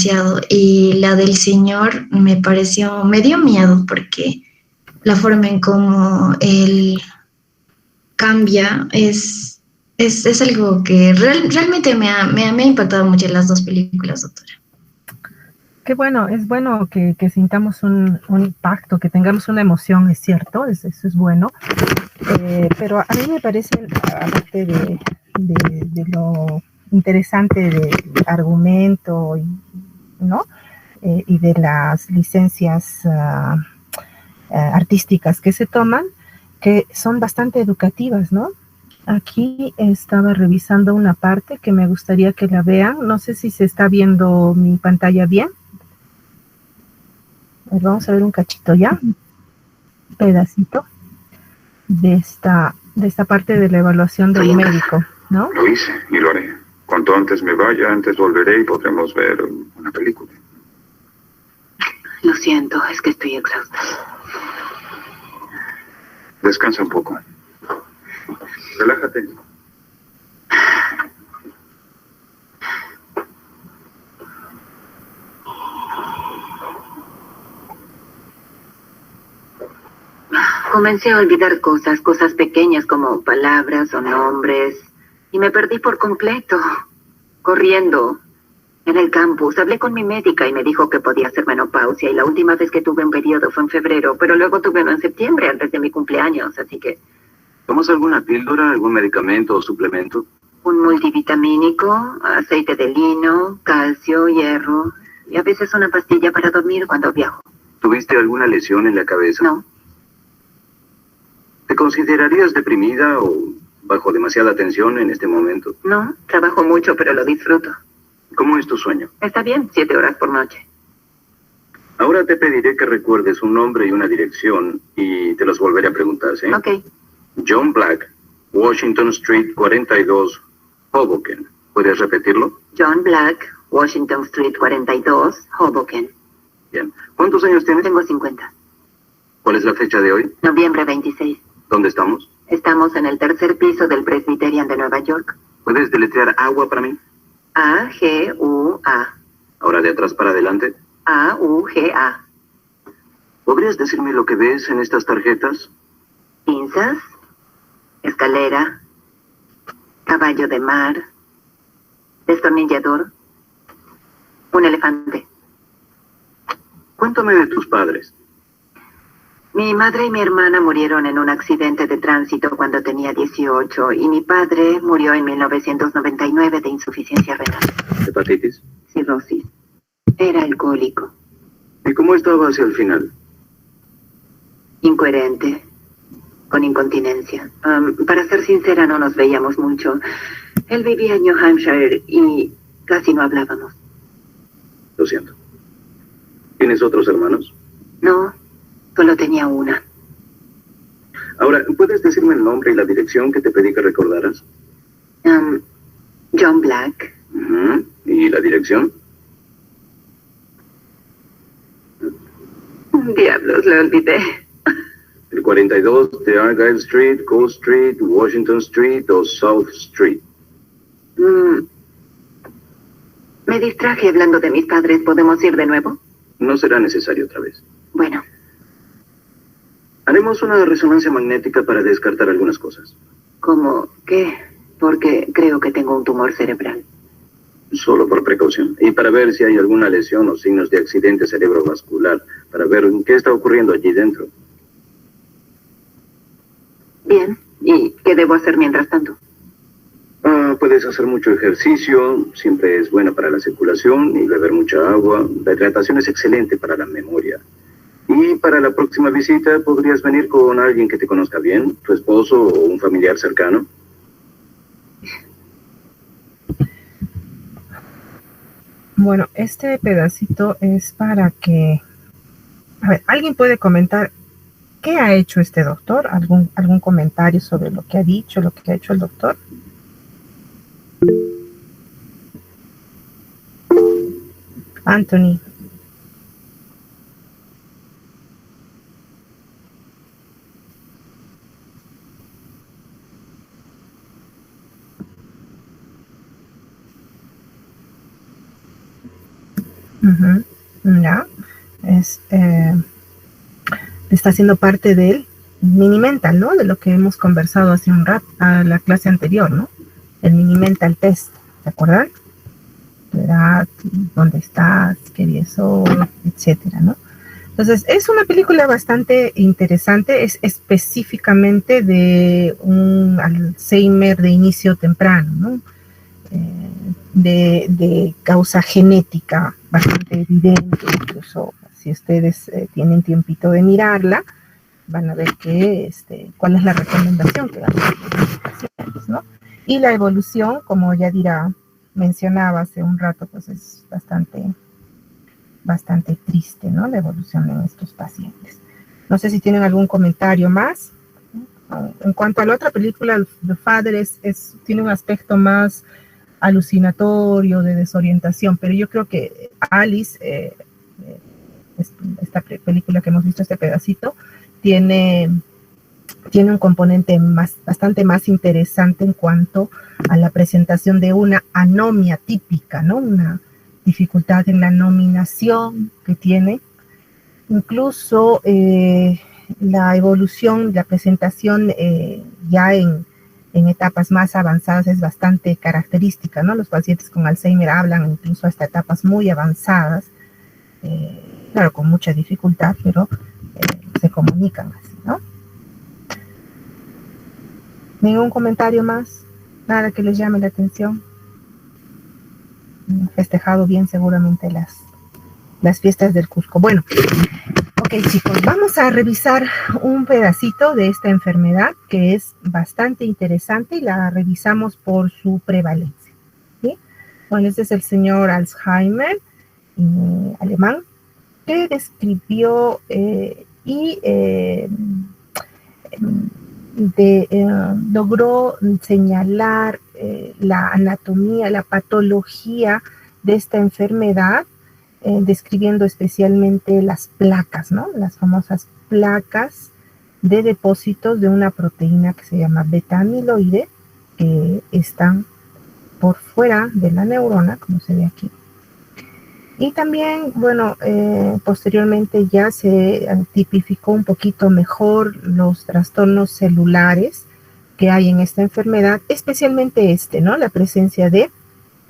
demasiado y la del señor me dio miedo porque la forma en cómo él cambia es algo que realmente me ha impactado mucho en las dos películas, doctora. Qué bueno, es bueno que sintamos un impacto, que tengamos una emoción, es cierto, eso es bueno. Pero a mí me parece, aparte de lo interesante del argumento, ¿no? Y de las licencias artísticas que se toman, que son bastante educativas, ¿no? Aquí estaba revisando una parte que me gustaría que la vean. No sé si se está viendo mi pantalla bien. Vamos a ver un cachito ya, un pedacito de esta parte de la evaluación del médico, ¿no? Lo hice y lo haré. Cuanto antes me vaya, antes volveré y podremos ver una película. Lo siento, es que estoy exhausta. Descansa un poco. Relájate. Comencé a olvidar cosas pequeñas como palabras o nombres, y me perdí por completo. Corriendo en el campus, hablé con mi médica y me dijo que podía hacer menopausia, y la última vez que tuve un periodo fue en febrero, pero luego tuve uno en septiembre, antes de mi cumpleaños, así que... ¿Tomas alguna píldora, algún medicamento o suplemento? Un multivitamínico, aceite de lino, calcio, hierro, y a veces una pastilla para dormir cuando viajo. ¿Tuviste alguna lesión en la cabeza? No. ¿Te considerarías deprimida o bajo demasiada tensión en este momento? No, trabajo mucho, pero lo disfruto. ¿Cómo es tu sueño? Está bien, 7 horas por noche. Ahora te pediré que recuerdes un nombre y una dirección y te los volveré a preguntar, ¿sí? Ok. John Black, Washington Street 42, Hoboken. ¿Puedes repetirlo? John Black, Washington Street 42, Hoboken. Bien. ¿Cuántos años tienes? Tengo 50. ¿Cuál es la fecha de hoy? Noviembre 26. ¿Dónde estamos? Estamos en el tercer piso del Presbyterian de Nueva York. ¿Puedes deletrear agua para mí? A-G-U-A. Ahora de atrás para adelante. A-U-G-A. ¿Podrías decirme lo que ves en estas tarjetas? Pinzas, escalera, caballo de mar, destornillador, un elefante. Cuéntame de tus padres. Mi madre y mi hermana murieron en un accidente de tránsito cuando tenía 18 y mi padre murió en 1999 de insuficiencia renal. ¿Hepatitis? Cirrosis. Era alcohólico. ¿Y cómo estaba hacia el final? Incoherente. Con incontinencia. Para ser sincera, no nos veíamos mucho. Él vivía en New Hampshire y casi no hablábamos. Lo siento. ¿Tienes otros hermanos? No, solo tenía una. Ahora, ¿puedes decirme el nombre y la dirección que te pedí que recordaras? John Black. ¿Y la dirección? Diablos, lo olvidé. El 42 de Argyle Street, Coast Street, Washington Street o South Street. Me distraje hablando de mis padres. ¿Podemos ir de nuevo? No será necesario otra vez. Bueno. Haremos una resonancia magnética para descartar algunas cosas. ¿Cómo qué? Porque creo que tengo un tumor cerebral. Solo por precaución. Y para ver si hay alguna lesión o signos de accidente cerebrovascular. Para ver qué está ocurriendo allí dentro. Bien. ¿Y qué debo hacer mientras tanto? Puedes hacer mucho ejercicio. Siempre es bueno para la circulación. Y beber mucha agua. La hidratación es excelente para la memoria. Y para la próxima visita podrías venir con alguien que te conozca bien. Tu esposo o un familiar cercano. Bueno, este pedacito es para que... A ver, ¿alguien puede comentar qué ha hecho este doctor? ¿Algún comentario sobre lo que ha dicho, lo que ha hecho el doctor? Anthony. Ujú. Ya, es, está siendo parte del mini mental, ¿no? De lo que hemos conversado hace un rato, a la clase anterior, ¿no? El mini mental test, ¿se acuerdan? Tu edad, dónde estás, qué día es hoy, etcétera, ¿no? Entonces, es una película bastante interesante, es específicamente de un Alzheimer de inicio temprano, ¿no? De causa genética bastante evidente, incluso si ustedes tienen tiempito de mirarla, van a ver que cuál es la recomendación que dan a los pacientes, ¿no? Y la evolución, como ya dirá, mencionaba hace un rato, pues es bastante triste, ¿no? La evolución en estos pacientes. No sé si tienen algún comentario más. En cuanto a la otra película, The Father tiene un aspecto más alucinatorio, de desorientación, pero yo creo que Alice, esta película que hemos visto, este pedacito, tiene un componente bastante más interesante en cuanto a la presentación de una anomia típica, ¿no? Una dificultad en la nominación que tiene, incluso la evolución, la presentación ya en etapas más avanzadas es bastante característica, ¿no? Los pacientes con Alzheimer hablan incluso hasta etapas muy avanzadas, claro, con mucha dificultad, pero se comunican así, ¿no? ¿Ningún comentario más? ¿Nada que les llame la atención? Festejado bien seguramente las fiestas del Cusco. Bueno, ok, chicos, vamos a revisar un pedacito de esta enfermedad que es bastante interesante y la revisamos por su prevalencia, ¿sí? Bueno, este es el señor Alzheimer, alemán, que describió logró señalar la anatomía, la patología de esta enfermedad, describiendo especialmente las placas, ¿no? Las famosas placas de depósitos de una proteína que se llama beta-amiloide, que están por fuera de la neurona, como se ve aquí. Y también, bueno, posteriormente ya se tipificó un poquito mejor los trastornos celulares que hay en esta enfermedad, especialmente ¿no? La presencia de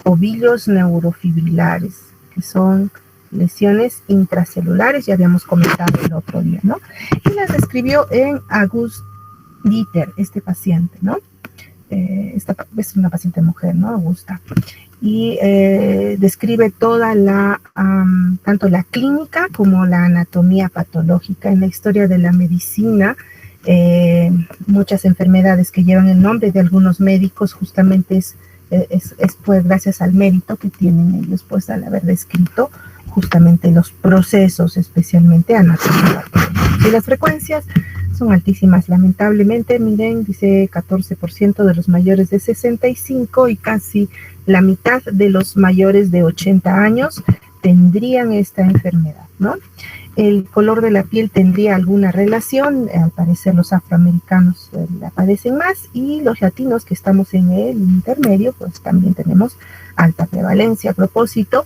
ovillos neurofibrilares, que son lesiones intracelulares, ya habíamos comentado el otro día, ¿no? Y las describió en August Dieter, este paciente, ¿no? Esta es una paciente mujer, ¿no? Augusta. Y describe toda tanto la clínica como la anatomía patológica. En la historia de la medicina, muchas enfermedades que llevan el nombre de algunos médicos justamente es pues gracias al mérito que tienen ellos, pues al haber descrito justamente los procesos, especialmente anatómicos. Y las frecuencias son altísimas, lamentablemente. Miren, dice 14% de los mayores de 65 y casi la mitad de los mayores de 80 años tendrían esta enfermedad, ¿no? El color de la piel tendría alguna relación, al parecer los afroamericanos la padecen más y los latinos que estamos en el intermedio, pues también tenemos alta prevalencia. A propósito,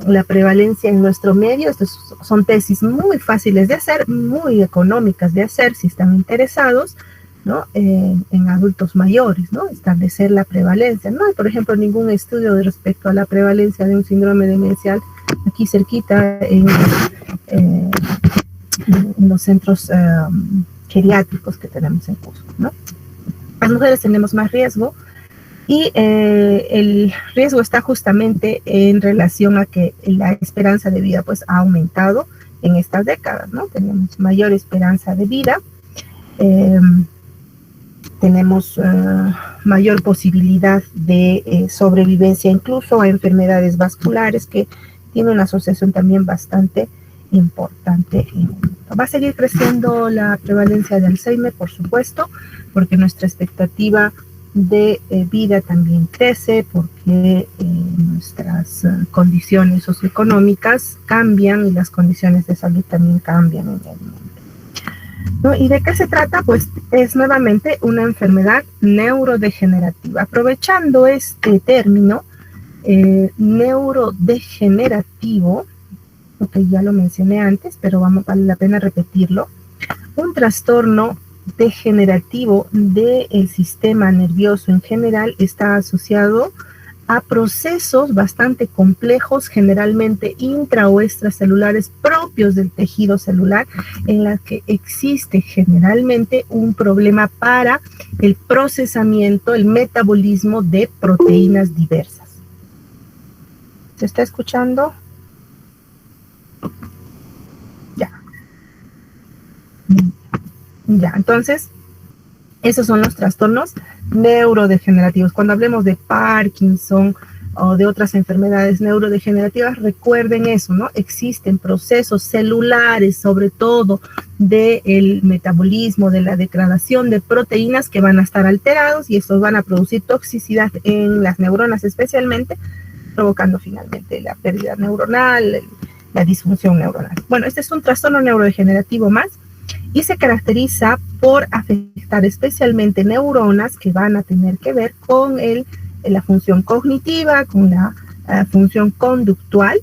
la prevalencia en nuestro medio, estas son tesis muy fáciles de hacer, muy económicas de hacer si están interesados, ¿no? En adultos mayores, ¿no? Establecer la prevalencia. No hay, por ejemplo, ningún estudio respecto a la prevalencia de un síndrome demencial aquí cerquita en los centros geriátricos que tenemos en Cusco, ¿no? Las mujeres tenemos más riesgo y el riesgo está justamente en relación a que la esperanza de vida pues ha aumentado en estas décadas, ¿no? Tenemos mayor esperanza de vida, tenemos mayor posibilidad de sobrevivencia incluso a enfermedades vasculares que tiene una asociación también bastante importante. Va a seguir creciendo la prevalencia de Alzheimer, por supuesto, porque nuestra expectativa de vida también crece, porque nuestras condiciones socioeconómicas cambian y las condiciones de salud también cambian en el mundo, ¿no? ¿Y de qué se trata? Pues es nuevamente una enfermedad neurodegenerativa. Aprovechando este término, neurodegenerativo, que ya lo mencioné antes, pero vale la pena repetirlo, un trastorno degenerativo del sistema nervioso en general está asociado a procesos bastante complejos, generalmente intra o extracelulares propios del tejido celular, en la que existe generalmente un problema para el procesamiento, el metabolismo de proteínas diversas. ¿Se está escuchando? Ya, entonces, esos son los trastornos neurodegenerativos. Cuando hablemos de Parkinson o de otras enfermedades neurodegenerativas, recuerden eso, ¿no? Existen procesos celulares, sobre todo del metabolismo, de la degradación de proteínas que van a estar alterados y estos van a producir toxicidad en las neuronas especialmente, provocando finalmente la pérdida neuronal, la disfunción neuronal. Bueno, este es un trastorno neurodegenerativo más, y se caracteriza por afectar especialmente neuronas que van a tener que ver con la función cognitiva, con la función conductual.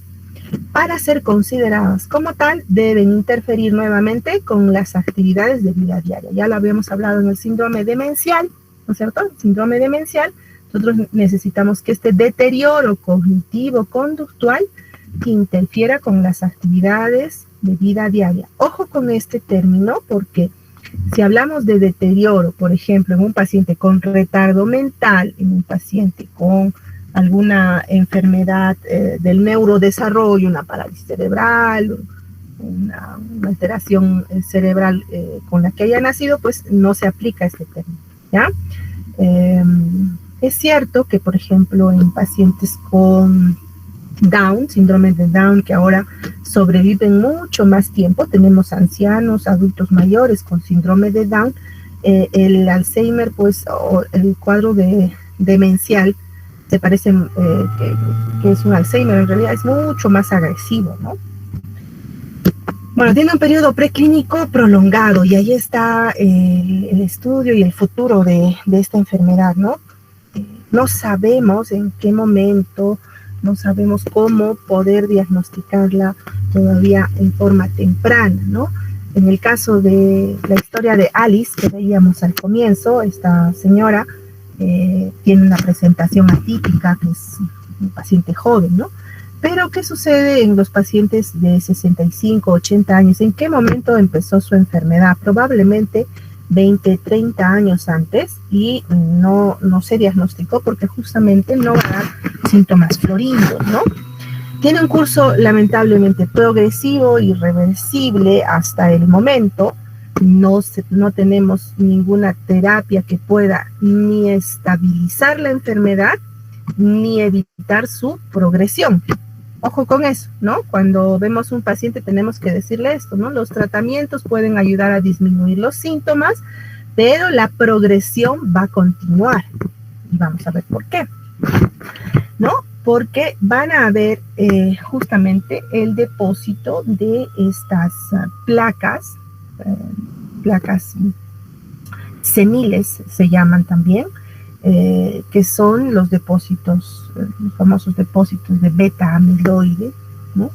Para ser consideradas como tal, deben interferir nuevamente con las actividades de vida diaria. Ya lo habíamos hablado en el síndrome demencial, ¿no es cierto? El síndrome demencial, nosotros necesitamos que este deterioro cognitivo-conductual interfiera con las actividades de vida diaria. Ojo con este término, porque si hablamos de deterioro, por ejemplo, en un paciente con retardo mental, en un paciente con alguna enfermedad del neurodesarrollo, una parálisis cerebral, una alteración cerebral con la que haya nacido, pues no se aplica este término, ¿ya? Es cierto que, por ejemplo, en pacientes con Down, síndrome de Down, que ahora sobreviven mucho más tiempo, tenemos ancianos, adultos mayores con síndrome de Down, el Alzheimer, pues, o el cuadro demencial, se parece que es un Alzheimer, en realidad es mucho más agresivo, ¿no? Bueno, tiene un periodo preclínico prolongado y ahí está el estudio y el futuro de esta enfermedad, ¿no? No sabemos en qué momento, no sabemos cómo poder diagnosticarla todavía en forma temprana, ¿no? En el caso de la historia de Alice, que veíamos al comienzo, esta señora tiene una presentación atípica, que es un paciente joven, ¿no? Pero, ¿qué sucede en los pacientes de 65, 80 años? ¿En qué momento empezó su enfermedad? Probablemente 20, 30 años antes, y no se diagnosticó porque justamente no va a dar síntomas florindos, ¿no? Tiene un curso lamentablemente progresivo, irreversible hasta el momento. No tenemos ninguna terapia que pueda ni estabilizar la enfermedad ni evitar su progresión. Ojo con eso, ¿no? Cuando vemos un paciente tenemos que decirle esto, ¿no? Los tratamientos pueden ayudar a disminuir los síntomas, pero la progresión va a continuar. Y vamos a ver por qué, ¿no? Porque van a haber justamente el depósito de estas placas seniles, se llaman también, que son los depósitos, los famosos depósitos de beta amiloide, ¿no?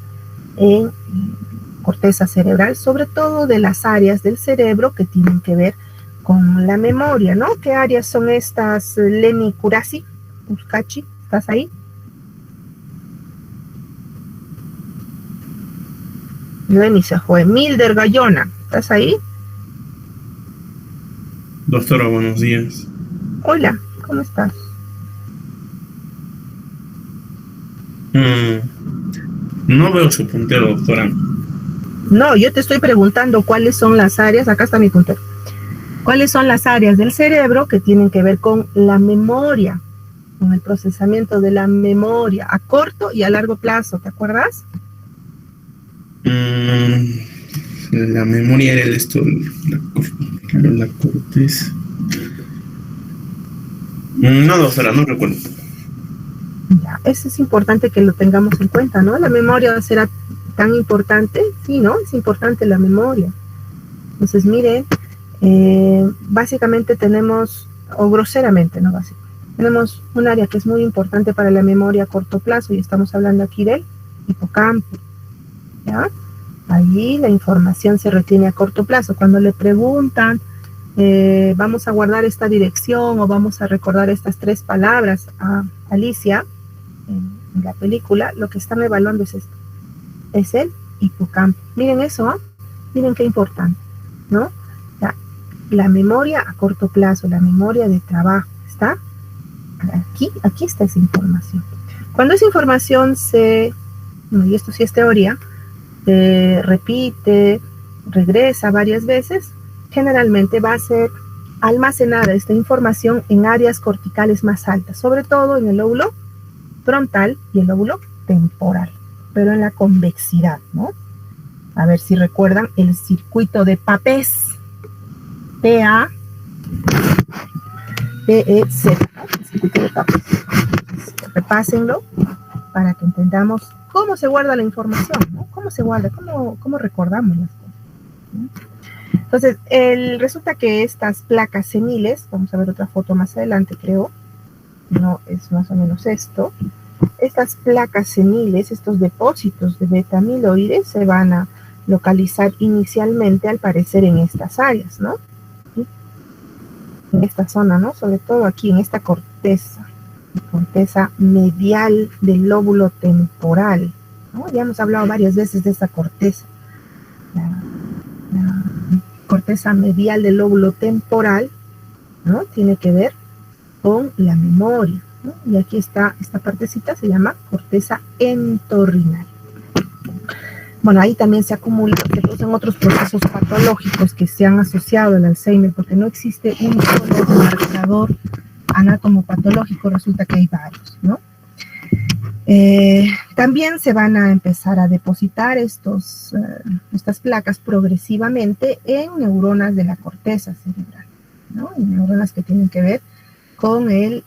En corteza cerebral, sobre todo de las áreas del cerebro que tienen que ver con la memoria, ¿no? ¿Qué áreas son estas, Lenny Curasi? Uscachi, ¿estás ahí? Lenny se fue. Milder Gallona, ¿estás ahí? Doctora, buenos días. Hola, ¿cómo estás? No veo su puntero, doctora. No, yo te estoy preguntando cuáles son las áreas, acá está mi puntero. ¿Cuáles son las áreas del cerebro que tienen que ver con la memoria, con el procesamiento de la memoria a corto y a largo plazo? ¿Te acuerdas? La memoria era esto, la corteza. No, doctora, no recuerdo. Ya, eso es importante que lo tengamos en cuenta, ¿no? La memoria será tan importante, sí, ¿no? Es importante la memoria. Entonces, miren, básicamente tenemos, o groseramente, ¿no? tenemos un área que es muy importante para la memoria a corto plazo, y estamos hablando aquí del hipocampo, ¿ya? Allí la información se retiene a corto plazo. Cuando le preguntan, vamos a guardar esta dirección o vamos a recordar estas 3 palabras a Alicia en la película, lo que están evaluando es esto, es el hipocampo. Miren eso, ¿eh? Miren qué importante, ¿no? La memoria a corto plazo, la memoria de trabajo, está aquí está esa información. Cuando esa información y esto sí es teoría, se repite, regresa varias veces, generalmente va a ser almacenada esta información en áreas corticales más altas, sobre todo en el lóbulo frontal y el lóbulo temporal, pero en la convexidad, ¿no? A ver si recuerdan el circuito de Papez, P-A-P-E-Z, ¿no? El circuito de Papez. Repásenlo para que entendamos cómo se guarda la información, ¿no? Cómo se guarda, cómo recordamos las cosas, ¿no? Entonces, resulta que estas placas seniles, vamos a ver otra foto más adelante, creo, no, es más o menos esto. Estas placas seniles, estos depósitos de beta-amiloides se van a localizar inicialmente, al parecer, en estas áreas, ¿no? En esta zona, ¿no? Sobre todo aquí, en esta corteza medial del lóbulo temporal, ¿no? Ya hemos hablado varias veces de esta corteza. La corteza medial del lóbulo temporal, ¿no? Tiene que ver con la memoria, ¿no? Y aquí está, esta partecita se llama corteza entorrinal. Bueno, ahí también se producen otros procesos patológicos que se han asociado al Alzheimer, porque no existe un solo marcador anatomopatológico, resulta que hay varios, ¿no? También se van a empezar a depositar estas placas progresivamente en neuronas de la corteza cerebral, ¿no? En neuronas que tienen que ver con el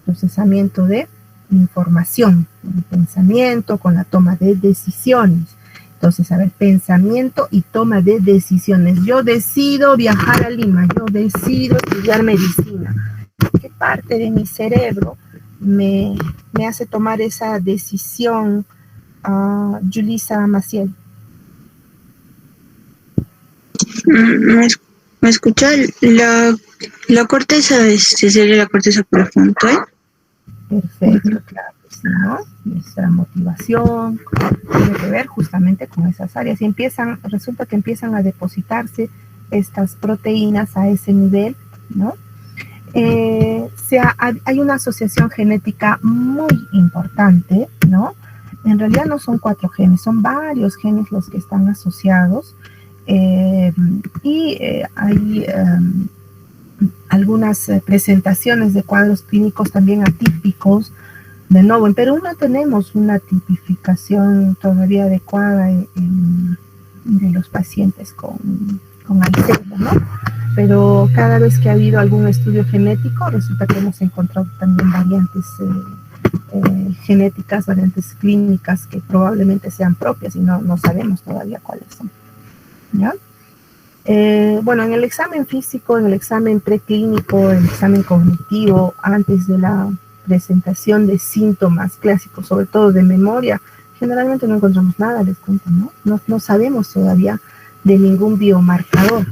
procesamiento de información, con el pensamiento, con la toma de decisiones. Entonces, a ver, pensamiento y toma de decisiones. Yo decido viajar a Lima, yo decido estudiar medicina. ¿Qué parte de mi cerebro me hace tomar esa decisión, Julissa Maciel? ¿Me escucha? La corteza sería la corteza prefrontal. Perfecto, claro que sí, ¿no? Nuestra motivación tiene que ver justamente con esas áreas. Y resulta que empiezan a depositarse estas proteínas a ese nivel, ¿no? Hay una asociación genética muy importante, ¿no? En realidad no son 4 genes, son varios genes los que están asociados, hay algunas presentaciones de cuadros clínicos también atípicos. De nuevo, en Perú no tenemos una tipificación todavía adecuada de los pacientes con Alzheimer, ¿no? Pero cada vez que ha habido algún estudio genético, resulta que hemos encontrado también variantes genéticas, variantes clínicas que probablemente sean propias y no sabemos todavía cuáles son, ¿ya? Bueno, en el examen físico, en el examen preclínico, en el examen cognitivo, antes de la presentación de síntomas clásicos, sobre todo de memoria, generalmente no encontramos nada, les cuento, ¿no? No sabemos todavía de ningún biomarcador,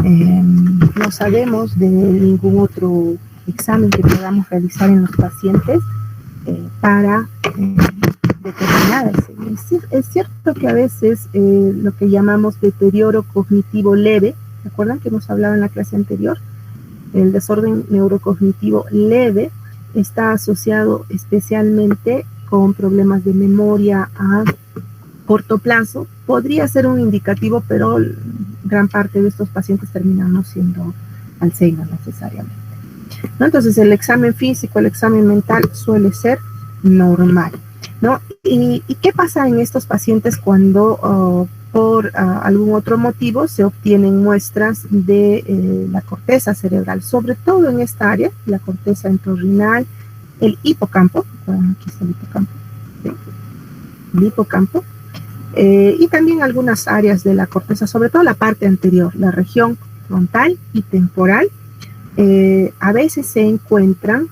no sabemos de ningún otro examen que podamos realizar en los pacientes para determinar. Es cierto que a veces lo que llamamos deterioro cognitivo leve, ¿se acuerdan que hemos hablado en la clase anterior? El desorden neurocognitivo leve está asociado especialmente con problemas de memoria a corto plazo. Podría ser un indicativo, pero gran parte de estos pacientes terminan no siendo Alzheimer necesariamente, ¿no? Entonces el examen físico, el examen mental suele ser normal, ¿no? ¿Y qué pasa en estos pacientes cuando por algún otro motivo se obtienen muestras de la corteza cerebral, sobre todo en esta área, la corteza entorrinal, el hipocampo? Aquí está el hipocampo, ¿sí? El hipocampo, y también algunas áreas de la corteza, sobre todo la parte anterior, la región frontal y temporal. A veces se encuentran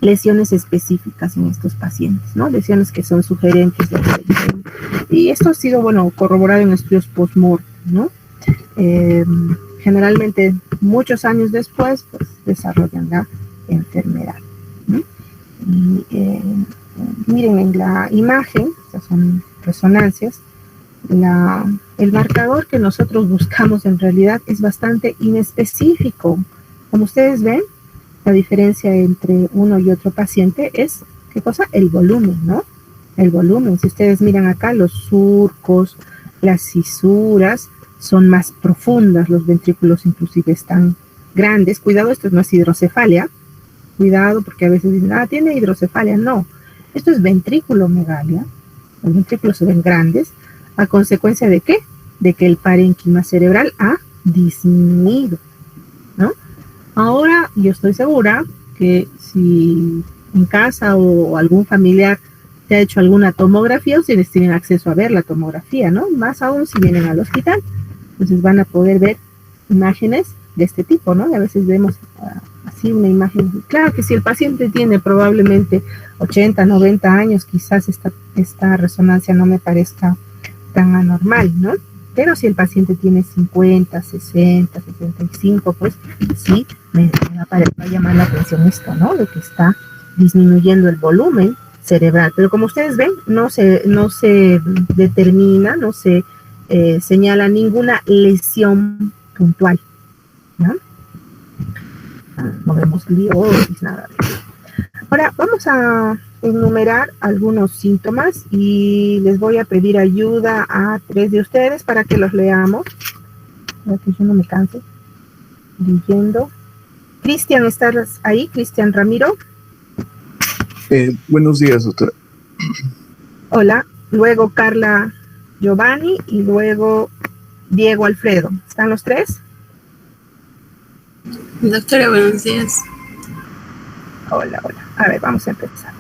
lesiones específicas en estos pacientes, ¿no? Lesiones que son sugerentes. Y esto ha sido, bueno, corroborado en estudios post-mortem, ¿no? Generalmente, muchos años después, pues, desarrollan la enfermedad, ¿no? Y miren en la imagen, estas son resonancias, el marcador que nosotros buscamos en realidad es bastante inespecífico. Como ustedes ven, la diferencia entre uno y otro paciente es, ¿qué cosa? El volumen, ¿no? El volumen. Si ustedes miran acá, los surcos, las cisuras son más profundas, los ventrículos inclusive están grandes. Cuidado, esto no es hidrocefalia. Cuidado, porque a veces dicen, tiene hidrocefalia. No, esto es ventriculomegalia. Los ventrículos se ven grandes. ¿A consecuencia de qué? De que el parénquima cerebral ha disminuido, ¿no? Ahora, yo estoy segura que si en casa o algún familiar te ha hecho alguna tomografía, ustedes tienen acceso a ver la tomografía, ¿no? Más aún si vienen al hospital. Entonces van a poder ver imágenes de este tipo, ¿no? Y a veces vemos así una imagen. Claro que si el paciente tiene probablemente 80, 90 años, quizás esta resonancia no me parezca tan anormal, ¿no? Pero si el paciente tiene 50, 60, 75, pues sí me va a llamar la atención esto, ¿no? De que está disminuyendo el volumen cerebral. Pero como ustedes ven, no se determina, no se señala ninguna lesión puntual, ¿no? No vemos gliosis, nada de eso. Ahora vamos a enumerar algunos síntomas y les voy a pedir ayuda a 3 de ustedes para que los leamos, para que yo no me canse leyendo. Cristian, ¿estás ahí? Cristian Ramiro. Buenos días, doctora. Hola. Luego Carla Giovanni y luego Diego Alfredo. ¿Están los 3? Doctora, buenos días. Hola. A ver, vamos a empezar.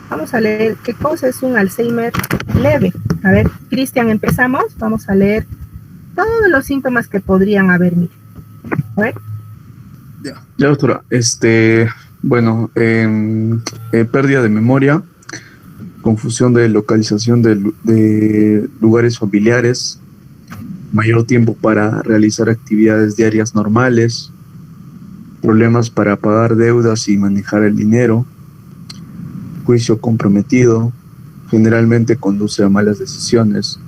Vamos a leer qué cosa es un Alzheimer leve. A ver, Cristian, empezamos. Vamos a leer todos los síntomas que podrían haber. A ver. Ya, doctora. Pérdida de memoria, confusión de localización de lugares familiares, mayor tiempo para realizar actividades diarias normales, problemas para pagar deudas y manejar el dinero, juicio comprometido, generalmente conduce a malas decisiones,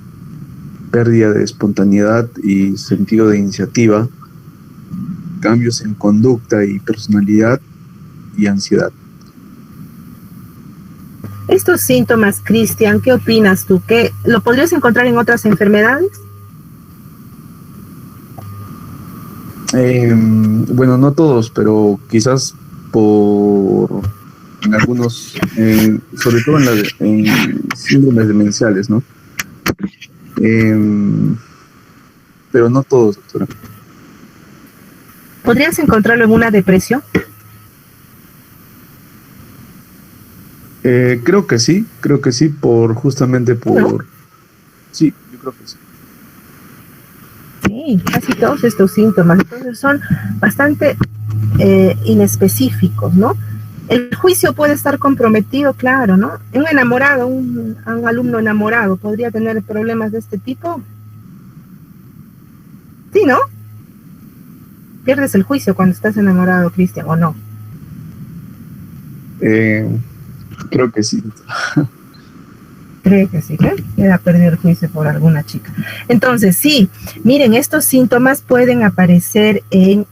pérdida de espontaneidad y sentido de iniciativa, cambios en conducta y personalidad y ansiedad. Estos síntomas, Cristian, ¿qué opinas tú? ¿Que lo podrías encontrar en otras enfermedades? Bueno, no todos, pero quizás en algunos, sobre todo en síndromes demenciales, ¿no? Pero no todos, doctora. ¿Podrías encontrarlo en una depresión? Creo que sí, justamente por... ¿No? Sí, yo creo que sí. Sí, casi todos estos síntomas, entonces son bastante inespecíficos, ¿no? El juicio puede estar comprometido, claro, ¿no? Un enamorado, un alumno enamorado, ¿podría tener problemas de este tipo? Sí, ¿no? ¿Pierdes el juicio cuando estás enamorado, Cristian, o no? Creo que sí. Creo que sí, ¿eh? Queda perdido el juicio por alguna chica. Entonces, sí, miren, estos síntomas pueden aparecer en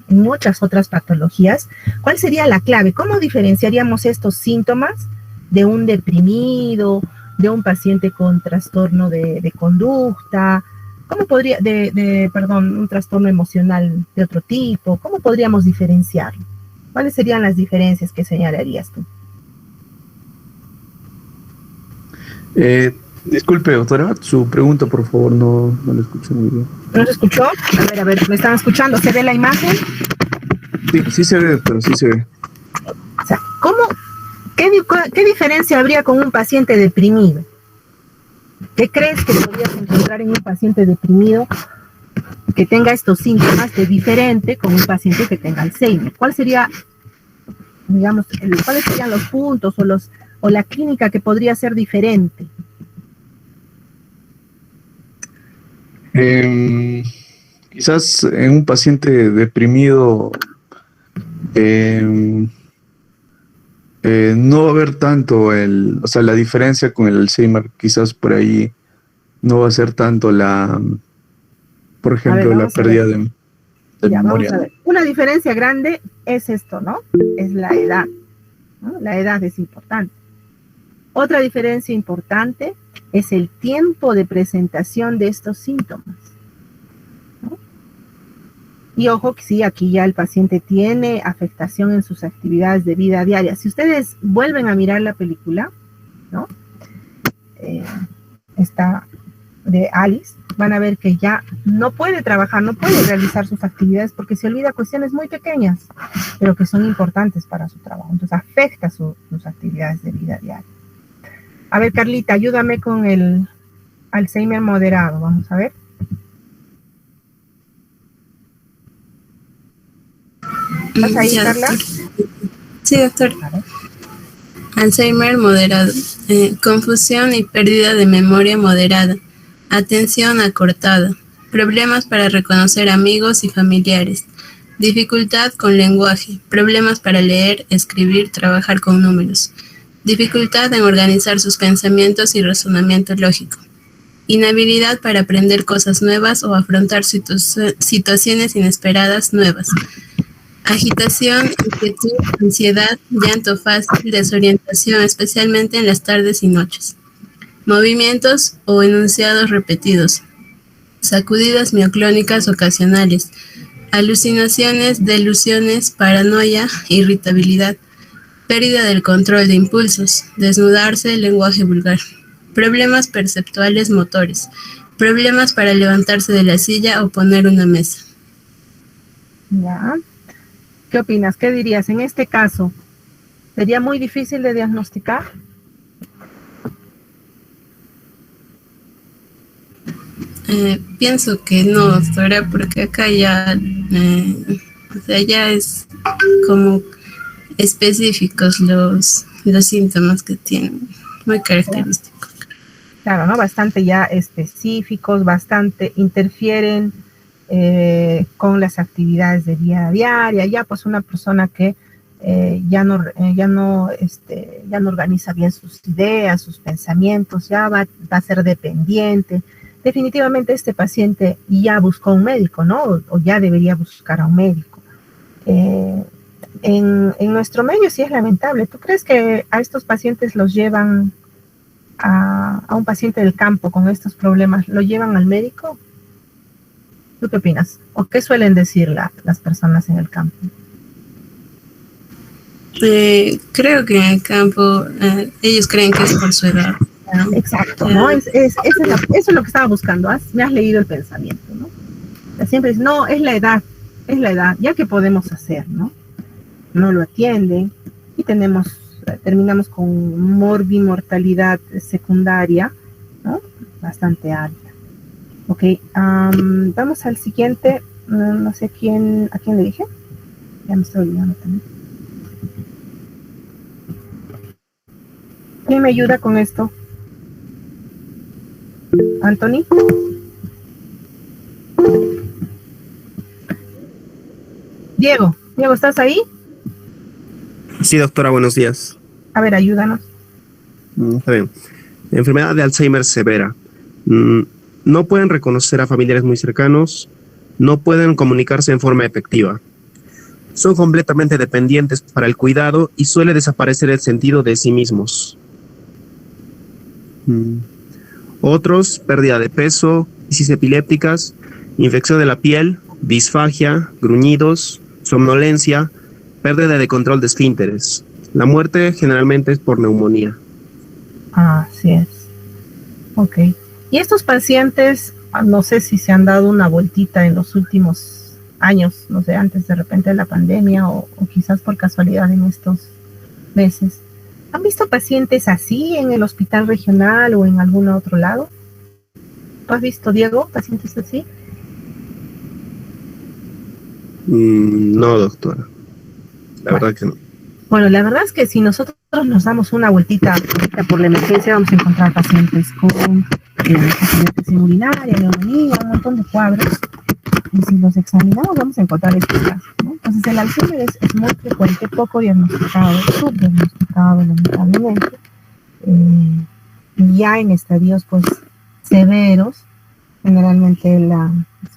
muchas otras patologías. ¿Cuál sería la clave? ¿Cómo diferenciaríamos estos síntomas de un deprimido, de un paciente con trastorno de conducta? ¿Cómo podría, un trastorno emocional de otro tipo? ¿Cómo podríamos diferenciarlo? ¿Cuáles serían las diferencias que señalarías tú? Disculpe, doctora, su pregunta, por favor, no la escuché muy bien. ¿No se escuchó? A ver, ¿me están escuchando? ¿Se ve la imagen? Sí se ve, pero sí se ve. O sea, ¿qué diferencia habría con un paciente deprimido? ¿Qué crees que podrías encontrar en un paciente deprimido que tenga estos síntomas de diferente con un paciente que tenga Alzheimer? ¿Cuál sería digamos, cuáles serían los puntos o la clínica que podría ser diferente? Quizás en un paciente deprimido no va a haber tanto o sea, la diferencia con el Alzheimer, quizás por ahí no va a ser tanto por ejemplo, la pérdida de Ya, memoria. vamos a ver. Una diferencia grande es esto, ¿no? Es la edad, ¿no? La edad es importante. Otra diferencia importante es el tiempo de presentación de estos síntomas, ¿no? Y ojo que sí, aquí ya el paciente tiene afectación en sus actividades de vida diaria. Si ustedes vuelven a mirar la película, ¿no? Esta de Alice, van a ver que ya no puede trabajar, no puede realizar sus actividades porque se olvida cuestiones muy pequeñas, pero que son importantes para su trabajo. Entonces afecta sus actividades de vida diaria. A ver, Carlita, ayúdame con el Alzheimer moderado. Vamos a ver. ¿Estás ahí, Carla? Sí, doctor. Vale. Alzheimer moderado. Confusión y pérdida de memoria moderada. Atención acortada. Problemas para reconocer amigos y familiares. Dificultad con lenguaje. Problemas para leer, escribir, trabajar con números. Dificultad en organizar sus pensamientos y razonamiento lógico. Inhabilidad para aprender cosas nuevas o afrontar situaciones inesperadas nuevas. Agitación, inquietud, ansiedad, llanto fácil, desorientación, especialmente en las tardes y noches. Movimientos o enunciados repetidos. Sacudidas mioclónicas ocasionales. Alucinaciones, delusiones, paranoia, irritabilidad. Pérdida del control de impulsos. Desnudarse, lenguaje vulgar. Problemas perceptuales motores. Problemas para levantarse de la silla o poner una mesa. Ya. ¿Qué opinas? ¿Qué dirías? En este caso, ¿sería muy difícil de diagnosticar? Pienso que no, doctora, porque acá ya, o sea, ya es como específicos los síntomas que tienen, muy característicos. Claro, ¿no? Bastante ya específicos, bastante interfieren con las actividades de vida diaria, ya pues una persona que ya no organiza bien sus ideas, sus pensamientos, ya va a ser dependiente. Definitivamente este paciente ya buscó un médico, ¿no? O ya debería buscar a un médico. En nuestro medio sí es lamentable. ¿Tú crees que a estos pacientes los llevan a un paciente del campo con estos problemas, lo llevan al médico? ¿Tú qué opinas? ¿O qué suelen decir las personas en el campo? Creo que en el campo ellos creen que es por su edad, ¿no? Exacto, ¿no? Eso es lo que estaba buscando. Me has leído el pensamiento, ¿no? O sea, siempre es, no, es la edad, ya que podemos hacer, ¿no? No lo atienden y terminamos con morbimortalidad secundaria, ¿no? Bastante alta. Ok, vamos al siguiente, no sé a quién le dije, ya me estoy olvidando también. ¿Quién me ayuda con esto? ¿Anthony? Diego, ¿estás ahí? Sí, doctora, buenos días. A ver, ayúdanos. Está bien. Enfermedad de Alzheimer severa. No pueden reconocer a familiares muy cercanos, no pueden comunicarse en forma efectiva. Son completamente dependientes para el cuidado y suele desaparecer el sentido de sí mismos. Otros, pérdida de peso, crisis epilépticas, infección de la piel, disfagia, gruñidos, somnolencia, pérdida de control de esfínteres. La muerte generalmente es por neumonía. Así es. Ok. Y estos pacientes, no sé si se han dado una vueltita en los últimos años, no sé, antes de repente de la pandemia o quizás por casualidad en estos meses. ¿Han visto pacientes así en el hospital regional o en algún otro lado? ¿Tú has visto, Diego, pacientes así? No, doctora. La verdad que no. Bueno, la verdad es que si nosotros nos damos una vueltita por la emergencia, vamos a encontrar pacientes con insuficiencia urinaria, neumonía, un montón de cuadros. Y si los examinamos, vamos a encontrar estos casos, ¿no? Entonces, el Alzheimer es muy frecuente, poco diagnosticado, subdiagnosticado, lamentablemente. Ya en estadios, pues, severos, generalmente es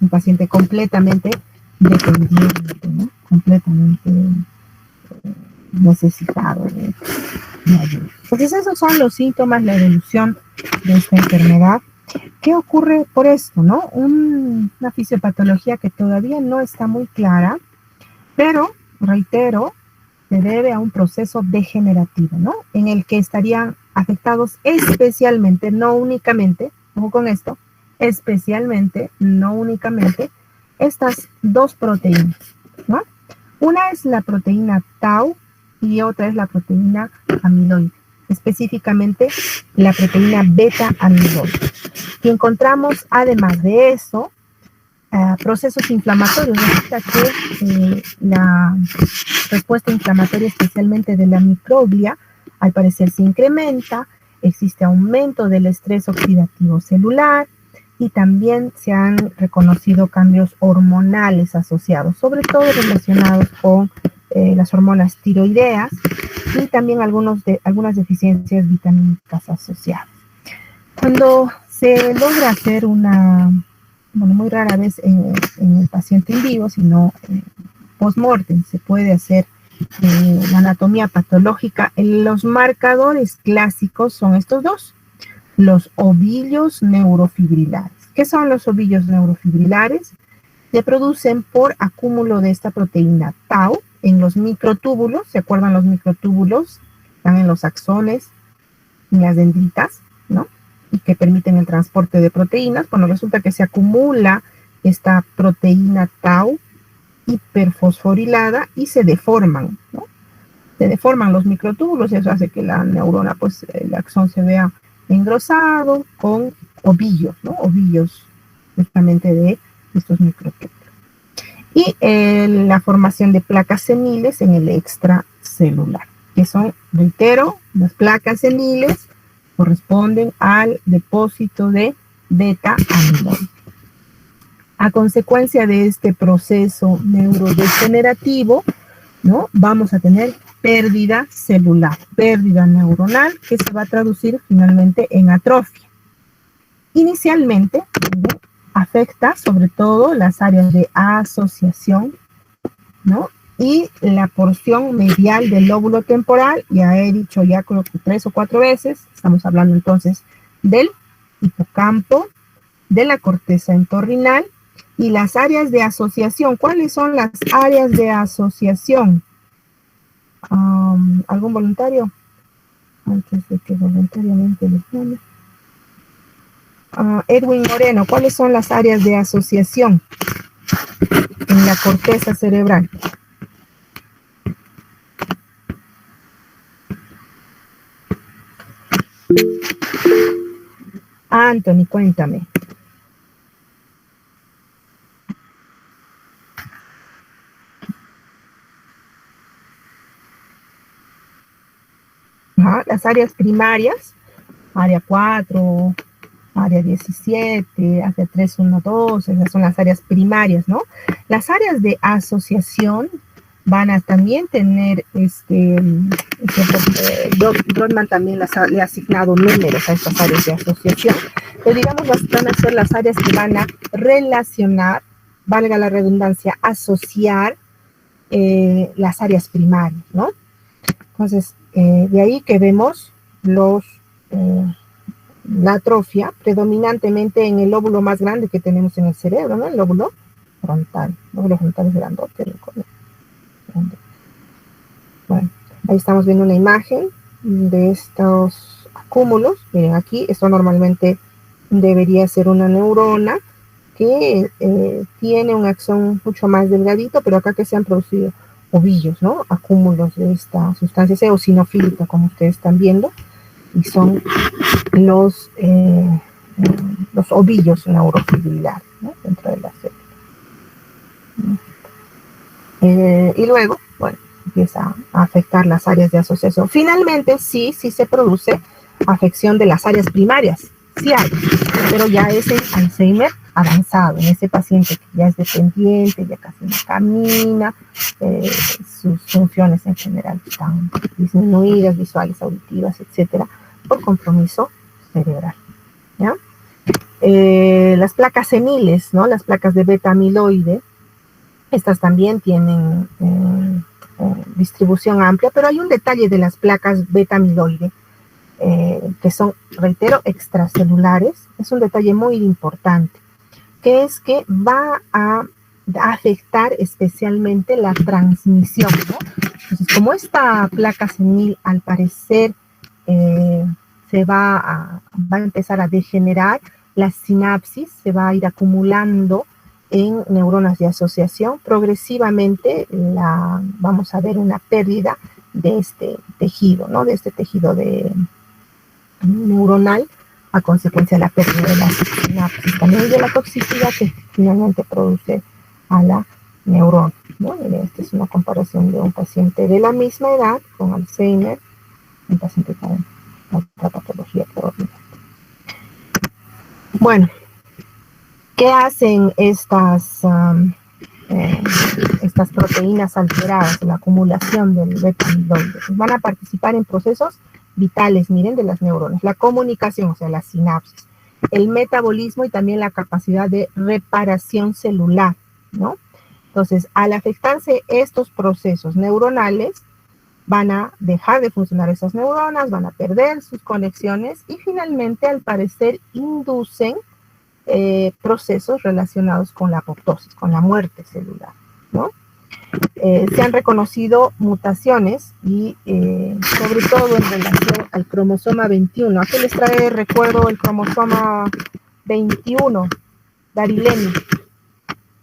un paciente completamente dependiente, ¿no? Completamente necesitado de ayuda. Entonces, esos son los síntomas, la evolución de esta enfermedad. ¿Qué ocurre por esto, no? Una fisiopatología que todavía no está muy clara, pero, reitero, se debe a un proceso degenerativo, ¿no? En el que estarían afectados especialmente, no únicamente, ojo con esto, especialmente, no únicamente, estas dos proteínas, ¿no? Una es la proteína tau y otra es la proteína amiloide, específicamente la proteína beta amiloide. Y encontramos, además de eso, procesos inflamatorios. Resulta que la respuesta inflamatoria, especialmente de la microglia, al parecer se incrementa, existe aumento del estrés oxidativo celular y también se han reconocido cambios hormonales asociados, sobre todo relacionados con las hormonas tiroideas y también algunas deficiencias vitamínicas asociadas. Cuando se logra hacer muy rara vez en el paciente en vivo, sino post-mortem, se puede hacer la anatomía patológica. Los marcadores clásicos son estos dos, los ovillos neurofibrilares. ¿Qué son los ovillos neurofibrilares? Se producen por acúmulo de esta proteína tau en los microtúbulos. ¿Se acuerdan los microtúbulos? Están en los axones, en las dendritas, ¿no? Y que permiten el transporte de proteínas. Bueno, resulta que se acumula esta proteína tau hiperfosforilada y se deforman, ¿no? Se deforman los microtúbulos y eso hace que la neurona, pues el axón se vea engrosado con ovillos, ¿no? Ovillos justamente de estos microtúbulos. Y la formación de placas seniles en el extracelular, que son, reitero, las placas seniles corresponden al depósito de beta amiloide. A consecuencia de este proceso neurodegenerativo, ¿no? Vamos a tener pérdida celular, pérdida neuronal, que se va a traducir finalmente en atrofia. Inicialmente, ¿no? Afecta sobre todo las áreas de asociación, ¿no? Y la porción medial del lóbulo temporal, ya he dicho ya creo que 3 o 4 veces, estamos hablando entonces del hipocampo, de la corteza entorrinal y las áreas de asociación. ¿Cuáles son las áreas de asociación? ¿Algún voluntario? Antes de que voluntariamente les llame. Edwin Moreno, ¿cuáles son las áreas de asociación en la corteza cerebral? Anthony, cuéntame. Las áreas primarias, área 4, área 17, área 312, esas son las áreas primarias, ¿no? Las áreas de asociación van a también tener, Brodmann también le ha asignado números a estas áreas de asociación, pero digamos van a ser las áreas que van a relacionar, valga la redundancia, asociar las áreas primarias, ¿no? Entonces, de ahí que vemos la atrofia predominantemente en el lóbulo más grande que tenemos en el cerebro, ¿no? El lóbulo frontal. El lóbulo frontal es grandote. Bueno, ahí estamos viendo una imagen de estos acúmulos. Miren aquí, esto normalmente debería ser una neurona que tiene un axón mucho más delgadito, pero acá que se han producido ovillos, ¿no? Acúmulos de esta sustancia eosinofílica, como ustedes están viendo, y son los ovillos neurofibrilares, ¿no? Dentro de la célula. Y luego, bueno, empieza afectar las áreas de asociación. Finalmente, sí se produce afección de las áreas primarias, sí hay, pero ya es en Alzheimer avanzado, en ese paciente que ya es dependiente, ya casi no camina, sus funciones en general están disminuidas, visuales, auditivas, etcétera, por compromiso cerebral, ¿ya? Las placas seniles, ¿no? Las placas de beta amiloide, estas también tienen distribución amplia, pero hay un detalle de las placas beta amiloide, que son, reitero, extracelulares. Es un detalle muy importante, que es que va a afectar especialmente la transmisión, ¿no? Entonces, como esta placa senil al parecer se va a empezar a degenerar, la sinapsis se va a ir acumulando en neuronas de asociación, progresivamente vamos a ver una pérdida de este tejido, ¿no? De este tejido neuronal a consecuencia de la pérdida de la sinapsis, también de la toxicidad que finalmente produce a la neurona, ¿no? Esta es una comparación de un paciente de la misma edad con Alzheimer, un paciente con otra patología probablemente. Bueno, ¿qué hacen estas proteínas alteradas, la acumulación del beta amiloide? Pues van a participar en procesos vitales, miren, de las neuronas, la comunicación, o sea, la sinapsis, el metabolismo y también la capacidad de reparación celular, ¿no? Entonces, al afectarse estos procesos neuronales, van a dejar de funcionar esas neuronas, van a perder sus conexiones y finalmente, al parecer, inducen procesos relacionados con la apoptosis, con la muerte celular, ¿no? Se han reconocido mutaciones y sobre todo en relación al cromosoma 21. ¿A qué les trae recuerdo el cromosoma 21, Darileni?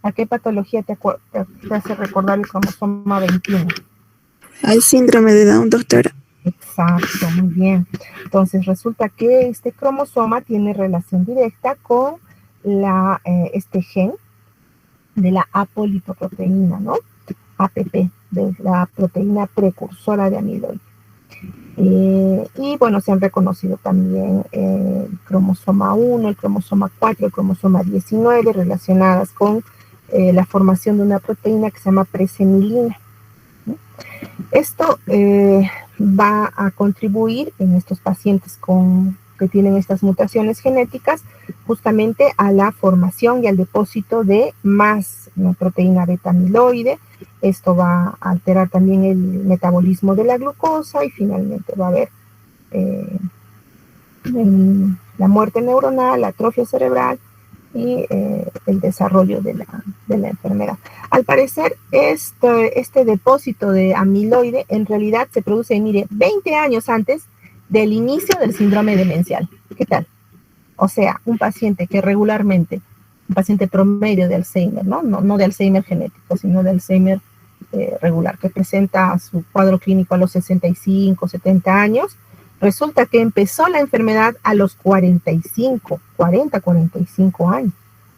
¿A qué patología te hace recordar el cromosoma 21? Al síndrome de Down, doctora. Exacto, muy bien. Entonces resulta que este cromosoma tiene relación directa con este gen de la apolipoproteína, ¿no? APP, de la proteína precursora de amiloide. Y bueno, se han reconocido también el cromosoma 1, el cromosoma 4, el cromosoma 19 relacionadas con la formación de una proteína que se llama presenilina, ¿no? Esto va a contribuir en estos pacientes que tienen estas mutaciones genéticas justamente a la formación y al depósito de más proteína beta amiloide. Esto va a alterar también el metabolismo de la glucosa y finalmente va a haber la muerte neuronal, la atrofia cerebral y el desarrollo de la enfermedad. Al parecer, este depósito de amiloide en realidad se produce, mire, 20 años antes del inicio del síndrome demencial. ¿Qué tal? O sea, un paciente que regularmente, un paciente promedio de Alzheimer, no de Alzheimer genético, sino de Alzheimer regular, que presenta su cuadro clínico a los 65, 70 años, resulta que empezó la enfermedad a los 45 años,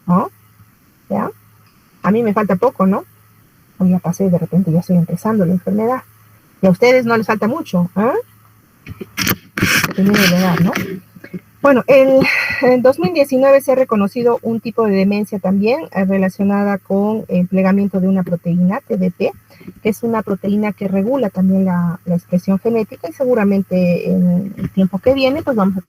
¿no? ¿Ya? A mí me falta poco, ¿no? O ya pasé, de repente ya estoy empezando la enfermedad. Y a ustedes no les falta mucho, ¿eh? Dependiendo de la edad, ¿no? Bueno, en 2019 se ha reconocido un tipo de demencia también relacionada con el plegamiento de una proteína, TDP, que es una proteína que regula también la expresión genética y seguramente en el tiempo que viene pues vamos a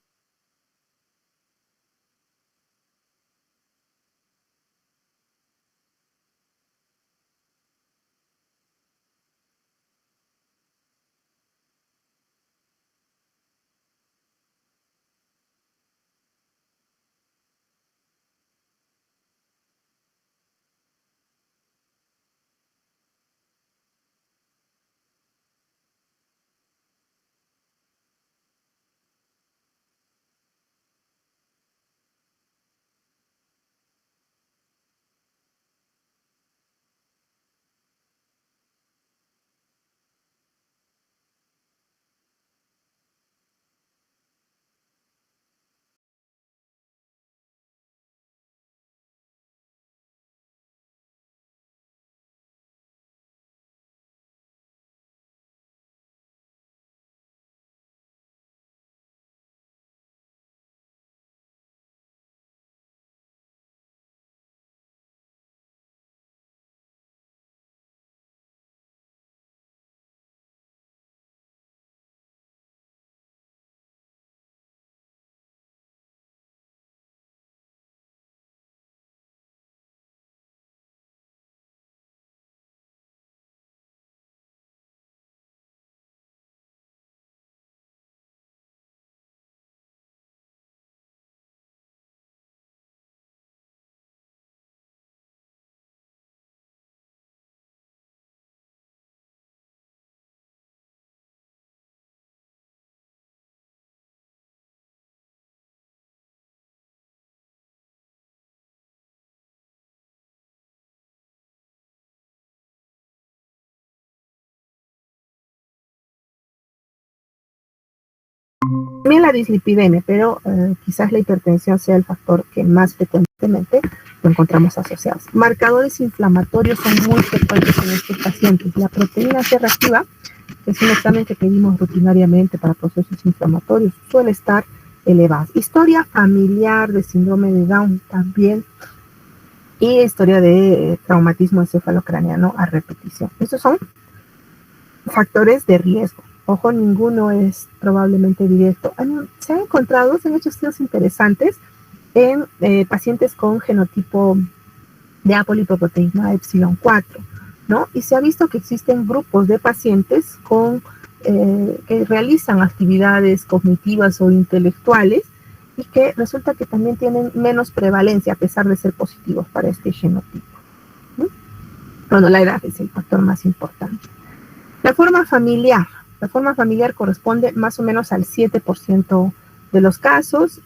También la dislipidemia, pero quizás la hipertensión sea el factor que más frecuentemente lo encontramos asociados. Marcadores inflamatorios son muy frecuentes en estos pacientes. La proteína C reactiva, que es un examen que pedimos rutinariamente para procesos inflamatorios, suele estar elevada. Historia familiar de síndrome de Down también, y historia de traumatismo encefalocraneano a repetición. Estos son factores de riesgo. Ojo, ninguno es probablemente directo. Se han encontrado, se han hecho estudios interesantes en pacientes con genotipo de apolipoproteína epsilon 4, ¿no? Y se ha visto que existen grupos de pacientes que realizan actividades cognitivas o intelectuales y que resulta que también tienen menos prevalencia a pesar de ser positivos para este genotipo, ¿no? Bueno, la edad es el factor más importante. La forma familiar corresponde más o menos al 7% de los casos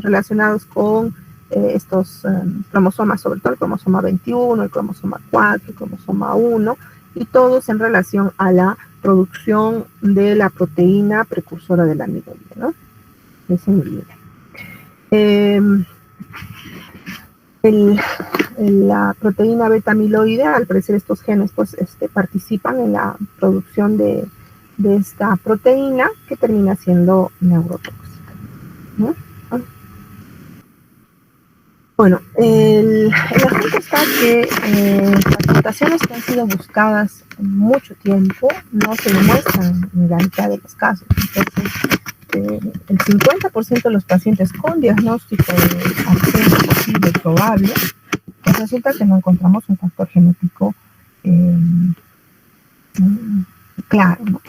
relacionados con estos cromosomas, sobre todo el cromosoma 21, el cromosoma 4, el cromosoma 1, y todos en relación a la producción de la proteína precursora de la amiloide, ¿no? Es la proteína beta amiloide, al parecer estos genes pues, participan en la producción de esta proteína que termina siendo neurotóxica, ¿no? Bueno, el asunto está que las mutaciones que han sido buscadas mucho tiempo no se demuestran en la mitad de los casos. Entonces, el 50% de los pacientes con diagnóstico de acceso posible y probable, pues resulta que no encontramos un factor genético claro, ¿no?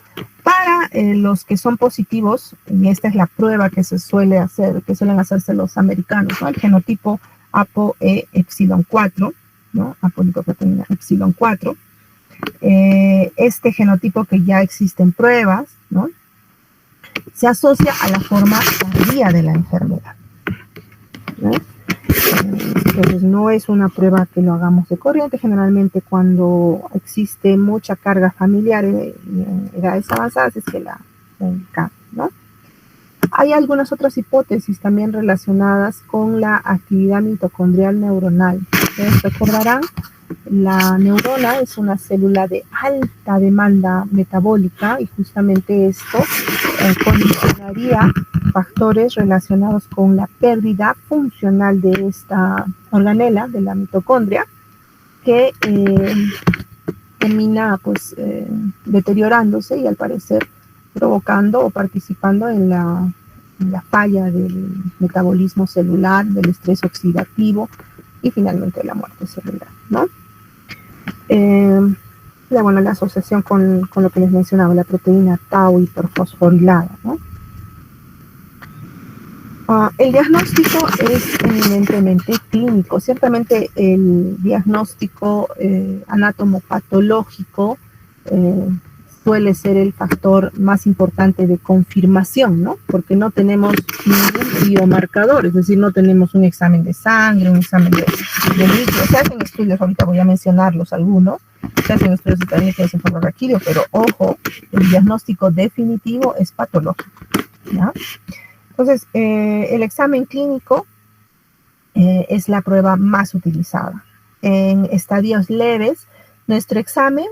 Para los que son positivos, y esta es la prueba que se suele hacer, que suelen hacerse los americanos, ¿no? El genotipo ApoE epsilon 4, ¿no? Apolipoproteína epsilon 4, este genotipo que ya existen pruebas, ¿no? Se asocia a la forma tardía de la enfermedad, ¿no? Entonces no es una prueba que lo hagamos de corriente. Generalmente cuando existe mucha carga familiar en edades avanzadas es que la cambia, ¿no? Hay algunas otras hipótesis también relacionadas con la actividad mitocondrial neuronal. Ustedes recordarán, la neurona es una célula de alta demanda metabólica y justamente esto condicionaría factores relacionados con la pérdida funcional de esta organela, de la mitocondria, que termina pues deteriorándose y al parecer provocando o participando en la falla del metabolismo celular, del estrés oxidativo y finalmente la muerte celular, ¿no? La asociación con lo que les mencionaba, la proteína tau hiperfosforilada, ¿no? El diagnóstico es eminentemente clínico. Ciertamente el diagnóstico anatomopatológico suele ser el factor más importante de confirmación, ¿no? Porque no tenemos ningún biomarcador, es decir, no tenemos un examen de sangre, un examen de líquido. Se hacen estudios, ahorita voy a mencionarlos algunos, se hacen estudios también de encefalorraquídeo, pero ojo, el diagnóstico definitivo es patológico, ¿ya? Entonces, el examen clínico es la prueba más utilizada. En estadios leves, nuestro examen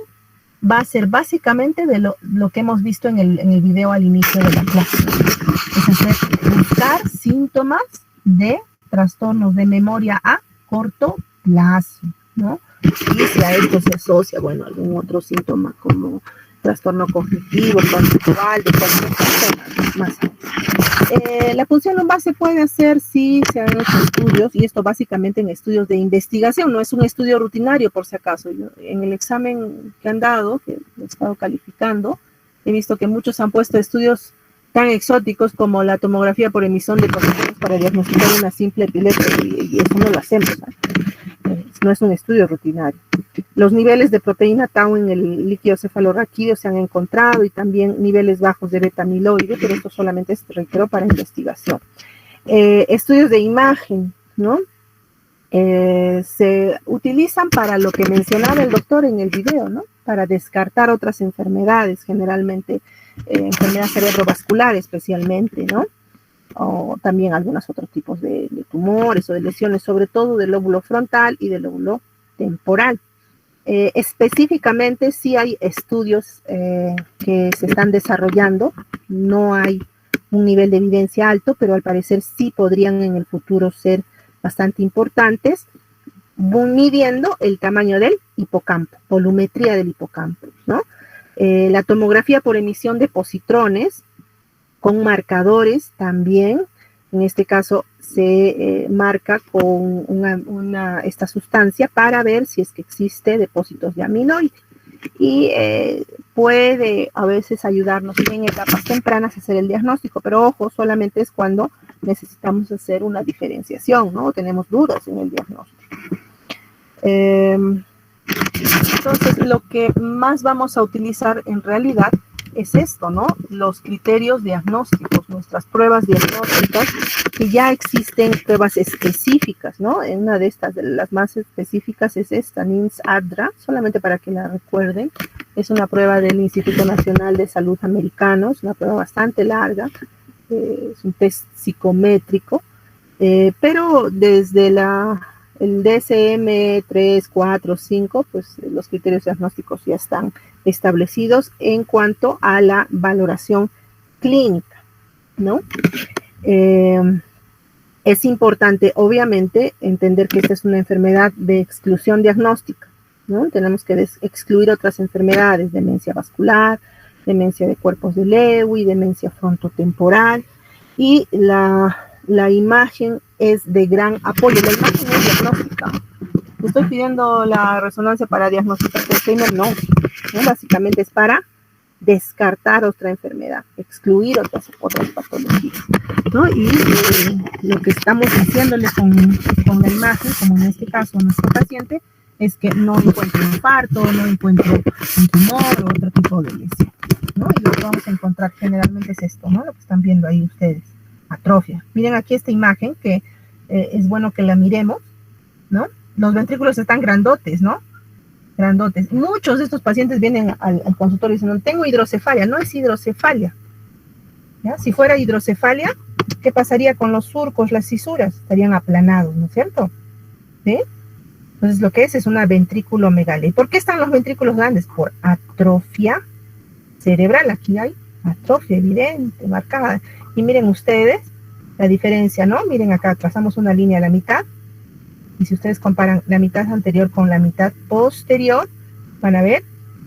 va a ser básicamente de lo que hemos visto en el video al inicio de la clase. Es decir, buscar síntomas de trastornos de memoria a corto plazo, ¿no? Y si a esto se asocia, bueno, algún otro síntoma como trastorno cognitivo, conductual, de cualquier persona más. La punción lumbar se puede hacer si se han hecho estudios, y esto básicamente en estudios de investigación, no es un estudio rutinario por si acaso. En el examen que han dado, que he estado calificando, he visto que muchos han puesto estudios tan exóticos como la tomografía por emisión de posiciones para diagnosticar una simple epilepsia, y eso no lo hacemos, ¿no? No es un estudio rutinario. Los niveles de proteína tau en el líquido cefalorraquídeo se han encontrado y también niveles bajos de beta amiloide, pero esto solamente es, reitero, para investigación. Estudios de imagen, ¿no? Se utilizan para lo que mencionaba el doctor en el video, ¿no? Para descartar otras enfermedades, generalmente enfermedad cerebrovascular especialmente, ¿no? O también algunos otros tipos de tumores o de lesiones, sobre todo del lóbulo frontal y del lóbulo temporal. Específicamente sí hay estudios que se están desarrollando, no hay un nivel de evidencia alto, pero al parecer sí podrían en el futuro ser bastante importantes, midiendo el tamaño del hipocampo, volumetría del hipocampo, ¿no? La tomografía por emisión de positrones con marcadores también, en este caso se marca con esta sustancia para ver si es que existe depósitos de amiloide y puede a veces ayudarnos en etapas tempranas a hacer el diagnóstico, pero ojo, solamente es cuando necesitamos hacer una diferenciación, ¿no? Tenemos dudas en el diagnóstico. Entonces, lo que más vamos a utilizar en realidad es esto, ¿no? Los criterios diagnósticos, nuestras pruebas diagnósticas, que ya existen pruebas específicas, ¿no? Una de estas, de las más específicas, es esta, NIMS-ADRA, solamente para que la recuerden. Es una prueba del Instituto Nacional de Salud americano, es una prueba bastante larga, es un test psicométrico, pero desde el DSM 3, 4, 5, pues los criterios diagnósticos ya están establecidos en cuanto a la valoración clínica, ¿no? Es importante, obviamente, entender que esta es una enfermedad de exclusión diagnóstica, ¿no? Tenemos que excluir otras enfermedades, demencia vascular, demencia de cuerpos de Lewy, demencia frontotemporal, y la imagen es de gran apoyo. La imagen es diagnóstica. ¿Estoy pidiendo la resonancia para diagnosticar Alzheimer? No. Básicamente es para descartar otra enfermedad, excluir otras patologías, ¿no? Y lo que estamos diciéndole con la imagen, como en este caso nuestro paciente, es que no encuentro infarto, no encuentro un tumor o otro tipo de lesión, ¿no? Y lo que vamos a encontrar generalmente es esto, ¿no? Lo que están viendo ahí ustedes, atrofia. Miren aquí esta imagen que es bueno que la miremos, ¿no? Los ventrículos están grandotes, ¿no? Grandotes. Muchos de estos pacientes vienen al consultorio diciendo, tengo hidrocefalia. No es hidrocefalia, ¿ya? Si fuera hidrocefalia, ¿qué pasaría con los surcos, las cisuras? Estarían aplanados, ¿no es cierto? ¿Sí? Entonces, lo que es una ventrículomegalia. ¿Y por qué están los ventrículos grandes? Por atrofia cerebral. Aquí hay atrofia evidente, marcada. Y miren ustedes la diferencia, ¿no? Miren acá, trazamos una línea a la mitad. Y si ustedes comparan la mitad anterior con la mitad posterior, van a ver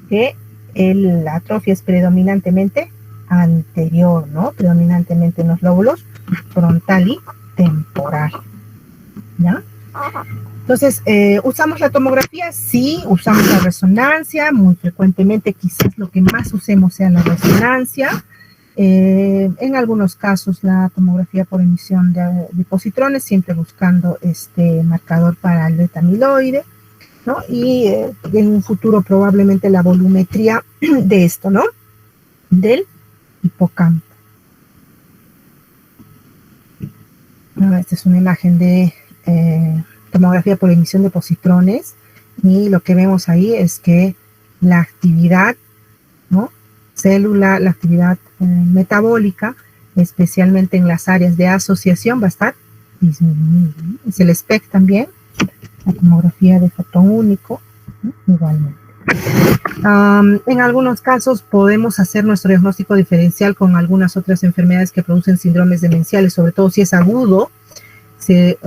que la atrofia es predominantemente anterior, ¿no? Predominantemente en los lóbulos frontal y temporal, ¿ya? Entonces, ¿usamos la tomografía? Sí, usamos la resonancia, muy frecuentemente quizás lo que más usemos sea la resonancia. En algunos casos la tomografía por emisión de positrones, siempre buscando este marcador para el beta-amiloide, ¿no? Y en un futuro probablemente la volumetría de esto, ¿no? Del hipocampo. Esta es una imagen de tomografía por emisión de positrones y lo que vemos ahí es que la actividad, ¿no? Célula, la actividad metabólica, especialmente en las áreas de asociación, va a estar disminuida, ¿no? Es el SPECT también, la tomografía de fotón único, ¿no? Igualmente. En algunos casos podemos hacer nuestro diagnóstico diferencial con algunas otras enfermedades que producen síndromes demenciales, sobre todo si es agudo, se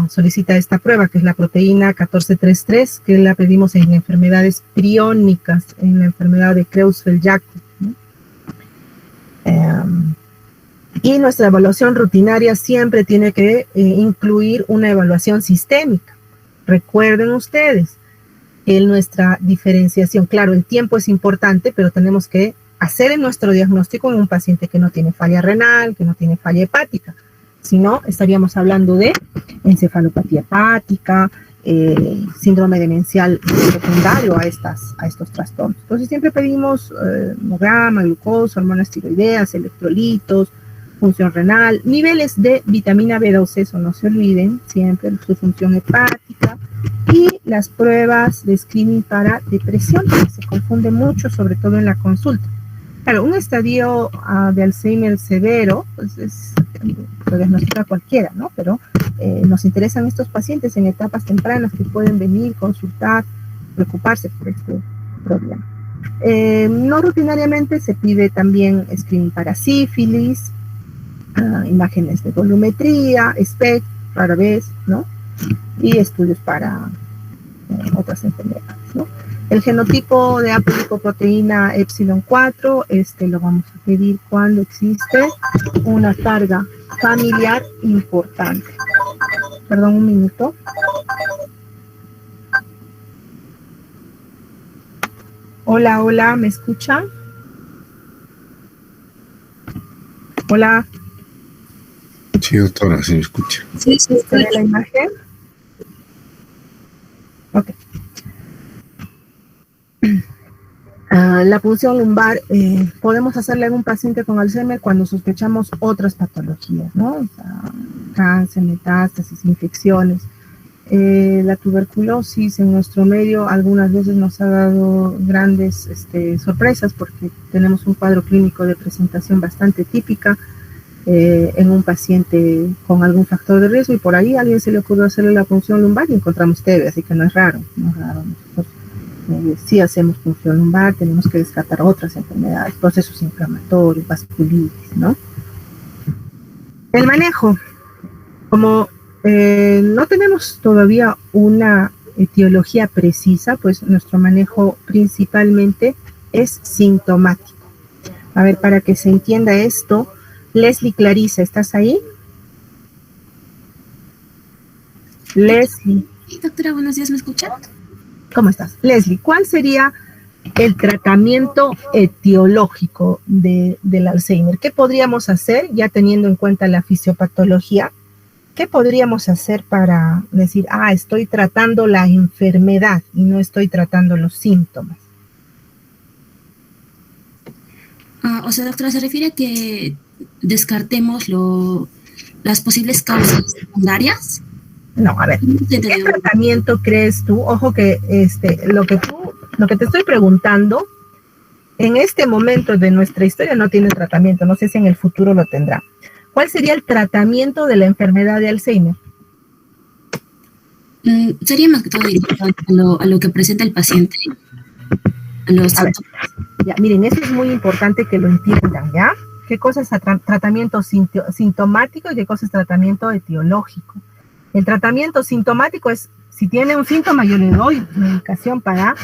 solicita esta prueba, que es la proteína 1433, que la pedimos en enfermedades priónicas, en la enfermedad de Creutzfeldt-Jakob, ¿no? Y nuestra evaluación rutinaria siempre tiene que incluir una evaluación sistémica. Recuerden ustedes que nuestra diferenciación, claro, el tiempo es importante, pero tenemos que hacer nuestro diagnóstico en un paciente que no tiene falla renal, que no tiene falla hepática. Si no, estaríamos hablando de encefalopatía hepática, síndrome demencial secundario a estos trastornos. Entonces siempre pedimos hemograma, glucosa, hormonas tiroideas, electrolitos, función renal, niveles de vitamina B12, eso no se olviden, siempre su función hepática, y las pruebas de screening para depresión, que se confunde mucho, sobre todo en la consulta. Claro, un estadio de Alzheimer severo, pues lo diagnostica cualquiera, ¿no? Pero nos interesan estos pacientes en etapas tempranas que pueden venir, consultar, preocuparse por este problema. No rutinariamente se pide también screening para sífilis, imágenes de volumetría, SPECT, rara vez, ¿no? Y estudios para otras enfermedades, ¿no? El genotipo de apolipoproteína epsilon 4, lo vamos a pedir cuando existe una carga familiar importante. Perdón, un minuto. Hola, hola, ¿me escuchan? Hola. Sí, doctora, sí me escucha. Sí, ¿ve la imagen? Ok. La punción lumbar podemos hacerla en un paciente con Alzheimer cuando sospechamos otras patologías, ¿no? O sea, cáncer, metástasis, infecciones. La tuberculosis en nuestro medio algunas veces nos ha dado grandes sorpresas porque tenemos un cuadro clínico de presentación bastante típica en un paciente con algún factor de riesgo y por ahí a alguien se le ocurrió hacerle la punción lumbar y encontramos TB, así que no es raro. Nosotros sí hacemos punción lumbar, tenemos que descartar otras enfermedades, procesos inflamatorios, vasculitis, ¿no? El manejo, como no tenemos todavía una etiología precisa, pues nuestro manejo principalmente es sintomático. A ver, para que se entienda esto, Leslie Clarisa, ¿estás ahí? Leslie. Sí, doctora, buenos días, ¿me escuchan? ¿Cómo estás? Leslie, ¿cuál sería el tratamiento etiológico del Alzheimer? ¿Qué podríamos hacer, ya teniendo en cuenta la fisiopatología? ¿Qué podríamos hacer para decir, estoy tratando la enfermedad y no estoy tratando los síntomas? O sea, doctora, ¿se refiere a que descartemos las posibles causas secundarias? No, a ver, ¿qué tratamiento crees tú? Ojo que lo que te estoy preguntando, en este momento de nuestra historia no tiene tratamiento, no sé si en el futuro lo tendrá. ¿Cuál sería el tratamiento de la enfermedad de Alzheimer? Sería más que todo dirigido a lo que presenta el paciente. A ver, ya, miren, eso es muy importante que lo entiendan, ¿ya? ¿Qué cosa es tratamiento sintomático y qué cosa es tratamiento etiológico? El tratamiento sintomático es, si tiene un síntoma, yo le doy medicación para,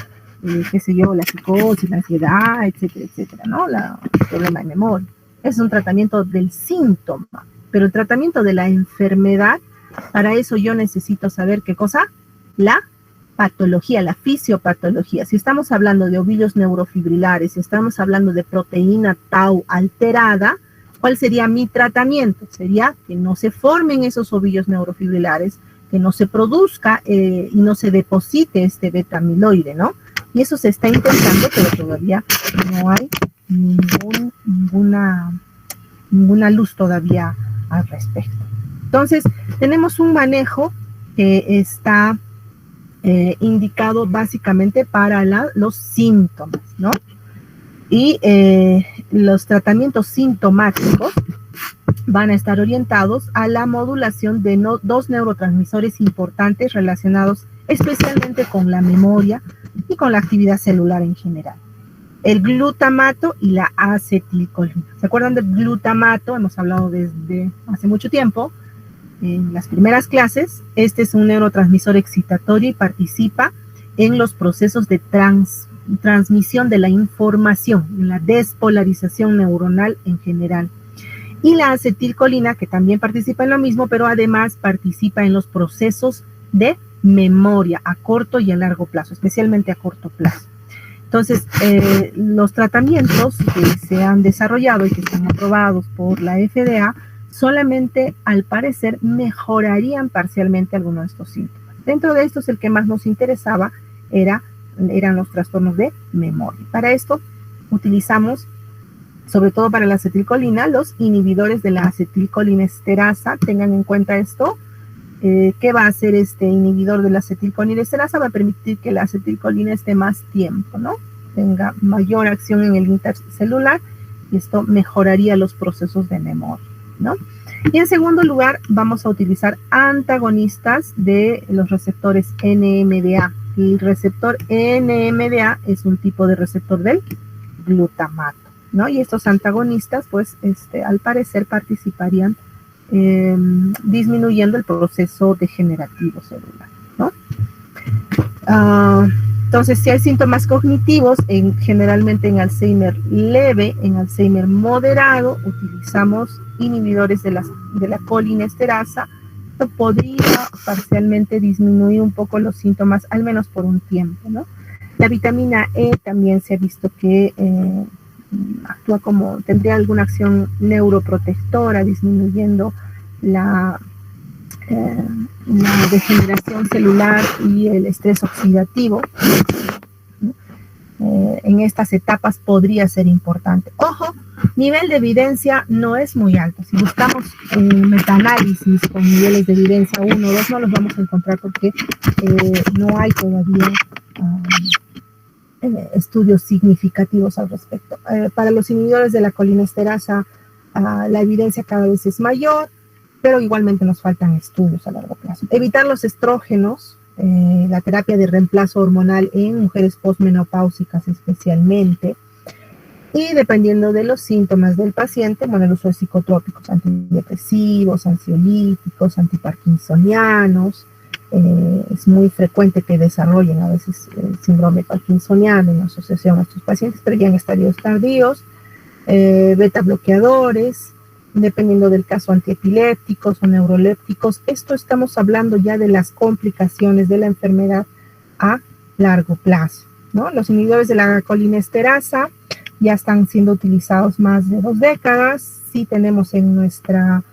la psicosis, la ansiedad, etcétera, etcétera, ¿no? El problema de memoria. Es un tratamiento del síntoma, pero el tratamiento de la enfermedad, para eso yo necesito saber qué cosa, la patología, la fisiopatología. Si estamos hablando de ovillos neurofibrilares, si estamos hablando de proteína tau alterada, ¿cuál sería mi tratamiento? Sería que no se formen esos ovillos neurofibrilares, que no se produzca y no se deposite este beta amiloide, ¿no? Y eso se está intentando, pero todavía no hay ninguna luz todavía al respecto. Entonces, tenemos un manejo que está indicado básicamente para los síntomas, ¿no? Y los tratamientos sintomáticos van a estar orientados a la modulación de dos neurotransmisores importantes relacionados especialmente con la memoria y con la actividad celular en general. El glutamato y la acetilcolina. ¿Se acuerdan del glutamato? Hemos hablado desde hace mucho tiempo. En las primeras clases, este es un neurotransmisor excitatorio y participa en los procesos de transmisión de la información, en la despolarización neuronal en general. Y la acetilcolina, que también participa en lo mismo, pero además participa en los procesos de memoria a corto y a largo plazo, especialmente a corto plazo. Entonces, los tratamientos que se han desarrollado y que están aprobados por la FDA solamente, al parecer, mejorarían parcialmente algunos de estos síntomas. Dentro de estos, el que más nos interesaba eran los trastornos de memoria. Para esto, utilizamos, sobre todo para la acetilcolina, los inhibidores de la acetilcolinesterasa. Tengan en cuenta esto. ¿Qué va a hacer este inhibidor de la acetilcolinesterasa? Va a permitir que la acetilcolina esté más tiempo, ¿no? tenga mayor acción en el intercelular y esto mejoraría los procesos de memoria, ¿no? Y en segundo lugar, vamos a utilizar antagonistas de los receptores NMDA. El receptor NMDA es un tipo de receptor del glutamato, ¿no? Y estos antagonistas, pues, al parecer participarían disminuyendo el proceso degenerativo celular, ¿no? Entonces, si hay síntomas cognitivos, generalmente en Alzheimer leve, en Alzheimer moderado, utilizamos inhibidores de la colinesterasa. Esto podría parcialmente disminuir un poco los síntomas, al menos por un tiempo, ¿no? La vitamina E también se ha visto que actúa tendría alguna acción neuroprotectora, disminuyendo la degeneración celular y el estrés oxidativo. En estas etapas podría ser importante. Ojo, nivel de evidencia no es muy alto. Si buscamos metaanálisis con niveles de evidencia 1 o 2, no los vamos a encontrar porque no hay todavía estudios significativos al respecto. Para los inhibidores de la colinesterasa, la evidencia cada vez es mayor, pero igualmente nos faltan estudios a largo plazo. Evitar los estrógenos, la terapia de reemplazo hormonal en mujeres posmenopáusicas especialmente, y dependiendo de los síntomas del paciente, el uso de psicotrópicos, antidepresivos, ansiolíticos, antiparkinsonianos. Es muy frecuente que desarrollen a veces el síndrome parkinsoniano en asociación a estos pacientes, pero ya en estadios tardíos, beta bloqueadores, dependiendo del caso, antiepilépticos o neurolépticos. Esto estamos hablando ya de las complicaciones de la enfermedad a largo plazo, ¿no? Los inhibidores de la colinesterasa ya están siendo utilizados más de 2 décadas. Sí tenemos en nuestra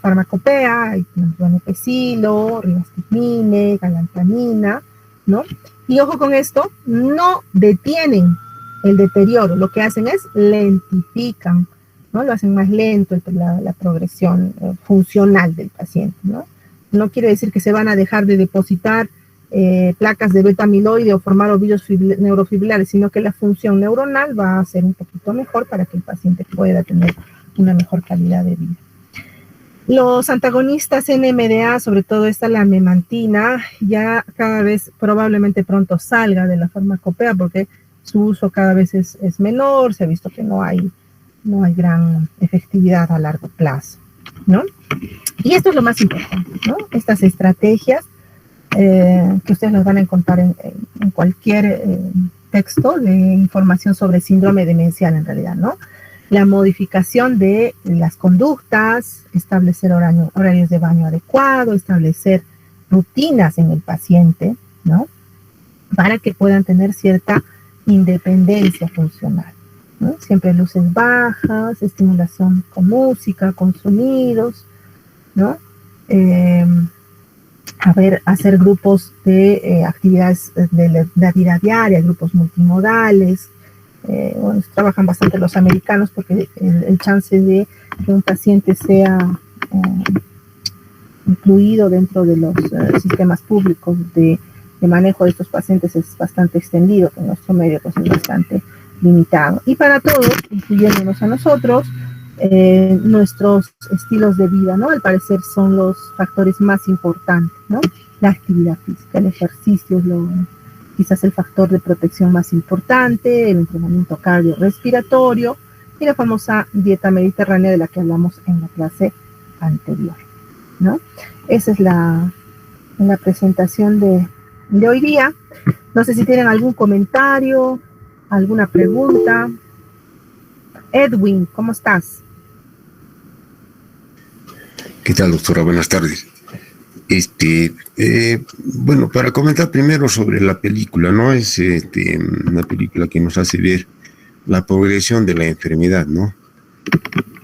farmacopea, donepezilo, rivastigmine, galantamina, ¿no? Y ojo con esto, no detienen el deterioro, lo que hacen es lentifican, ¿no? Lo hacen más lento la progresión funcional del paciente, ¿no? No quiere decir que se van a dejar de depositar placas de beta amiloide o formar ovillos neurofibrilares, sino que la función neuronal va a ser un poquito mejor para que el paciente pueda tener una mejor calidad de vida. Los antagonistas NMDA, sobre todo la memantina, ya cada vez probablemente pronto salga de la farmacopea porque su uso cada vez es menor, se ha visto que no hay gran efectividad a largo plazo, ¿no? Y esto es lo más importante, ¿no? Estas estrategias que ustedes las van a encontrar en cualquier texto de información sobre síndrome demencial en realidad, ¿no? La modificación de las conductas, establecer horarios de baño adecuado, establecer rutinas en el paciente, ¿no? Para que puedan tener cierta independencia funcional, ¿no? Siempre luces bajas, estimulación con música, con sonidos, ¿no? Hacer grupos de actividades de la vida diaria, grupos multimodales. Trabajan bastante los americanos porque el chance de que un paciente sea incluido dentro de los sistemas públicos de manejo de estos pacientes es bastante extendido, que en nuestro medio pues, es bastante limitado. Y para todos, incluyéndonos a nosotros, nuestros estilos de vida, ¿no? Al parecer son los factores más importantes, ¿no? La actividad física, el ejercicio es quizás el factor de protección más importante, el entrenamiento cardiorrespiratorio y la famosa dieta mediterránea de la que hablamos en la clase anterior, ¿no? Esa es la presentación de hoy día. No sé si tienen algún comentario, alguna pregunta. Edwin, ¿cómo estás? ¿Qué tal, doctora? Buenas tardes. Bueno, para comentar primero sobre la película, ¿no? Es una película que nos hace ver la progresión de la enfermedad, ¿no?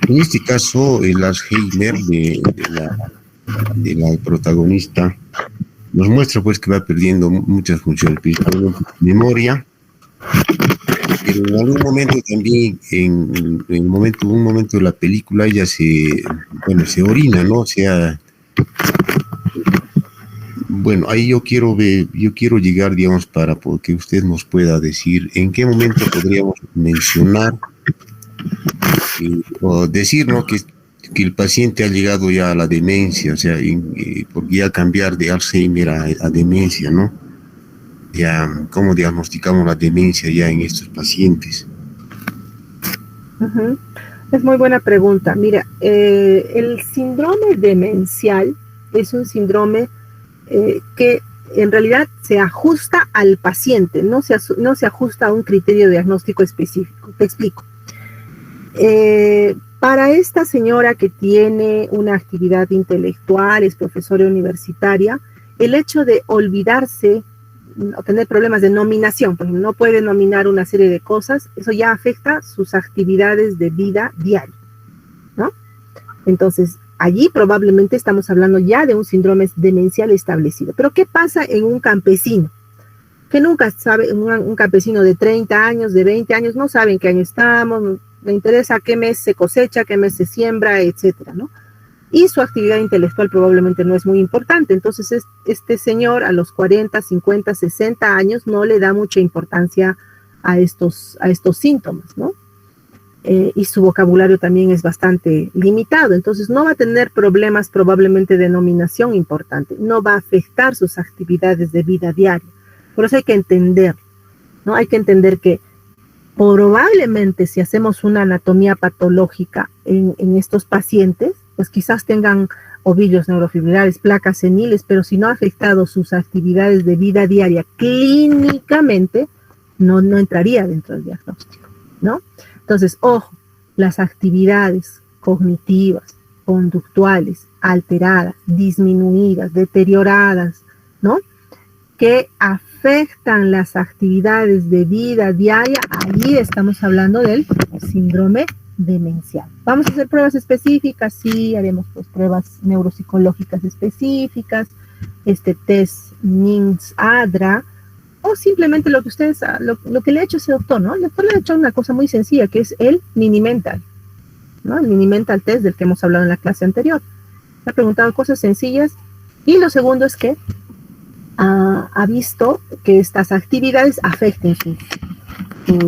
En este caso, el Alzheimer de la protagonista nos muestra pues que va perdiendo muchas funciones, principalmente memoria, pero en algún momento también, en un momento de la película, ella se orina, ¿no? O sea, bueno, ahí yo quiero llegar, digamos, para que usted nos pueda decir en qué momento podríamos mencionar o decir, ¿no?, que el paciente ha llegado ya a la demencia, o sea, porque ya cambiar de Alzheimer a demencia, ¿no? Ya, ¿cómo diagnosticamos la demencia ya en estos pacientes? Ujú. Es muy buena pregunta. Mira, el síndrome demencial es un síndrome que en realidad se ajusta al paciente, no se ajusta a un criterio diagnóstico específico. Te explico. Para esta señora que tiene una actividad intelectual, es profesora universitaria, el hecho de olvidarse o tener problemas de nominación, porque no puede nominar una serie de cosas, eso ya afecta sus actividades de vida diaria, ¿no? Entonces, allí probablemente estamos hablando ya de un síndrome demencial establecido. Pero ¿qué pasa en un campesino? Que nunca sabe, un campesino de 30 años, de 20 años, no sabe en qué año estamos, le interesa qué mes se cosecha, qué mes se siembra, etcétera, ¿no? Y su actividad intelectual probablemente no es muy importante. Entonces, este señor a los 40, 50, 60 años no le da mucha importancia a estos síntomas, ¿no? Y su vocabulario también es bastante limitado. Entonces, no va a tener problemas probablemente de nominación importante. No va a afectar sus actividades de vida diaria. Por eso hay que entender, ¿no? Hay que entender que probablemente si hacemos una anatomía patológica en estos pacientes, pues quizás tengan ovillos neurofibrilares, placas seniles, pero si no ha afectado sus actividades de vida diaria clínicamente, no entraría dentro del diagnóstico, ¿no? Entonces, ojo, las actividades cognitivas, conductuales, alteradas, disminuidas, deterioradas, ¿no?, que afectan las actividades de vida diaria, allí estamos hablando del síndrome demencial. ¿Vamos a hacer pruebas específicas? Sí, haremos pues pruebas neuropsicológicas específicas, test NINS-ADRA, o simplemente lo que ustedes, lo que le ha hecho ese doctor, ¿no? El doctor le ha hecho una cosa muy sencilla, que es el Mini-Mental, ¿no? El Mini-Mental test del que hemos hablado en la clase anterior. Le ha preguntado cosas sencillas, y lo segundo es que ha visto que estas actividades afecten su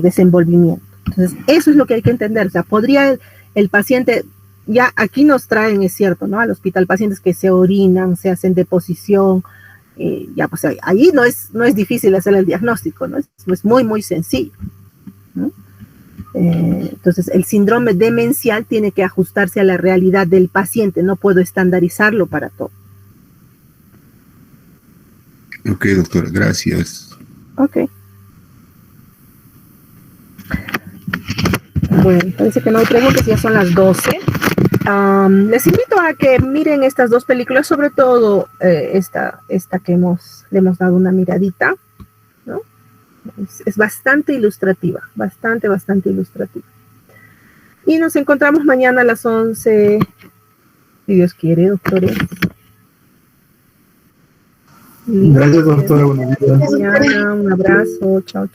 desenvolvimiento. Entonces, eso es lo que hay que entender. O sea, podría el paciente, ya aquí nos traen, es cierto, ¿no?, al hospital pacientes que se orinan, se hacen deposición, ya pues ahí no es difícil hacer el diagnóstico, ¿no? Es muy, muy sencillo, ¿no? Entonces, el síndrome demencial tiene que ajustarse a la realidad del paciente, no puedo estandarizarlo para todo. Ok, doctora, gracias. Ok. Bueno, parece que no hay preguntas, ya son las 12. Les invito a que miren estas dos películas, sobre todo esta que le hemos dado una miradita, ¿no? Es bastante ilustrativa, bastante ilustrativa. Y nos encontramos mañana a las 11, si Dios quiere, doctores. Gracias, doctora. Buenos días. Mañana, un abrazo, chao.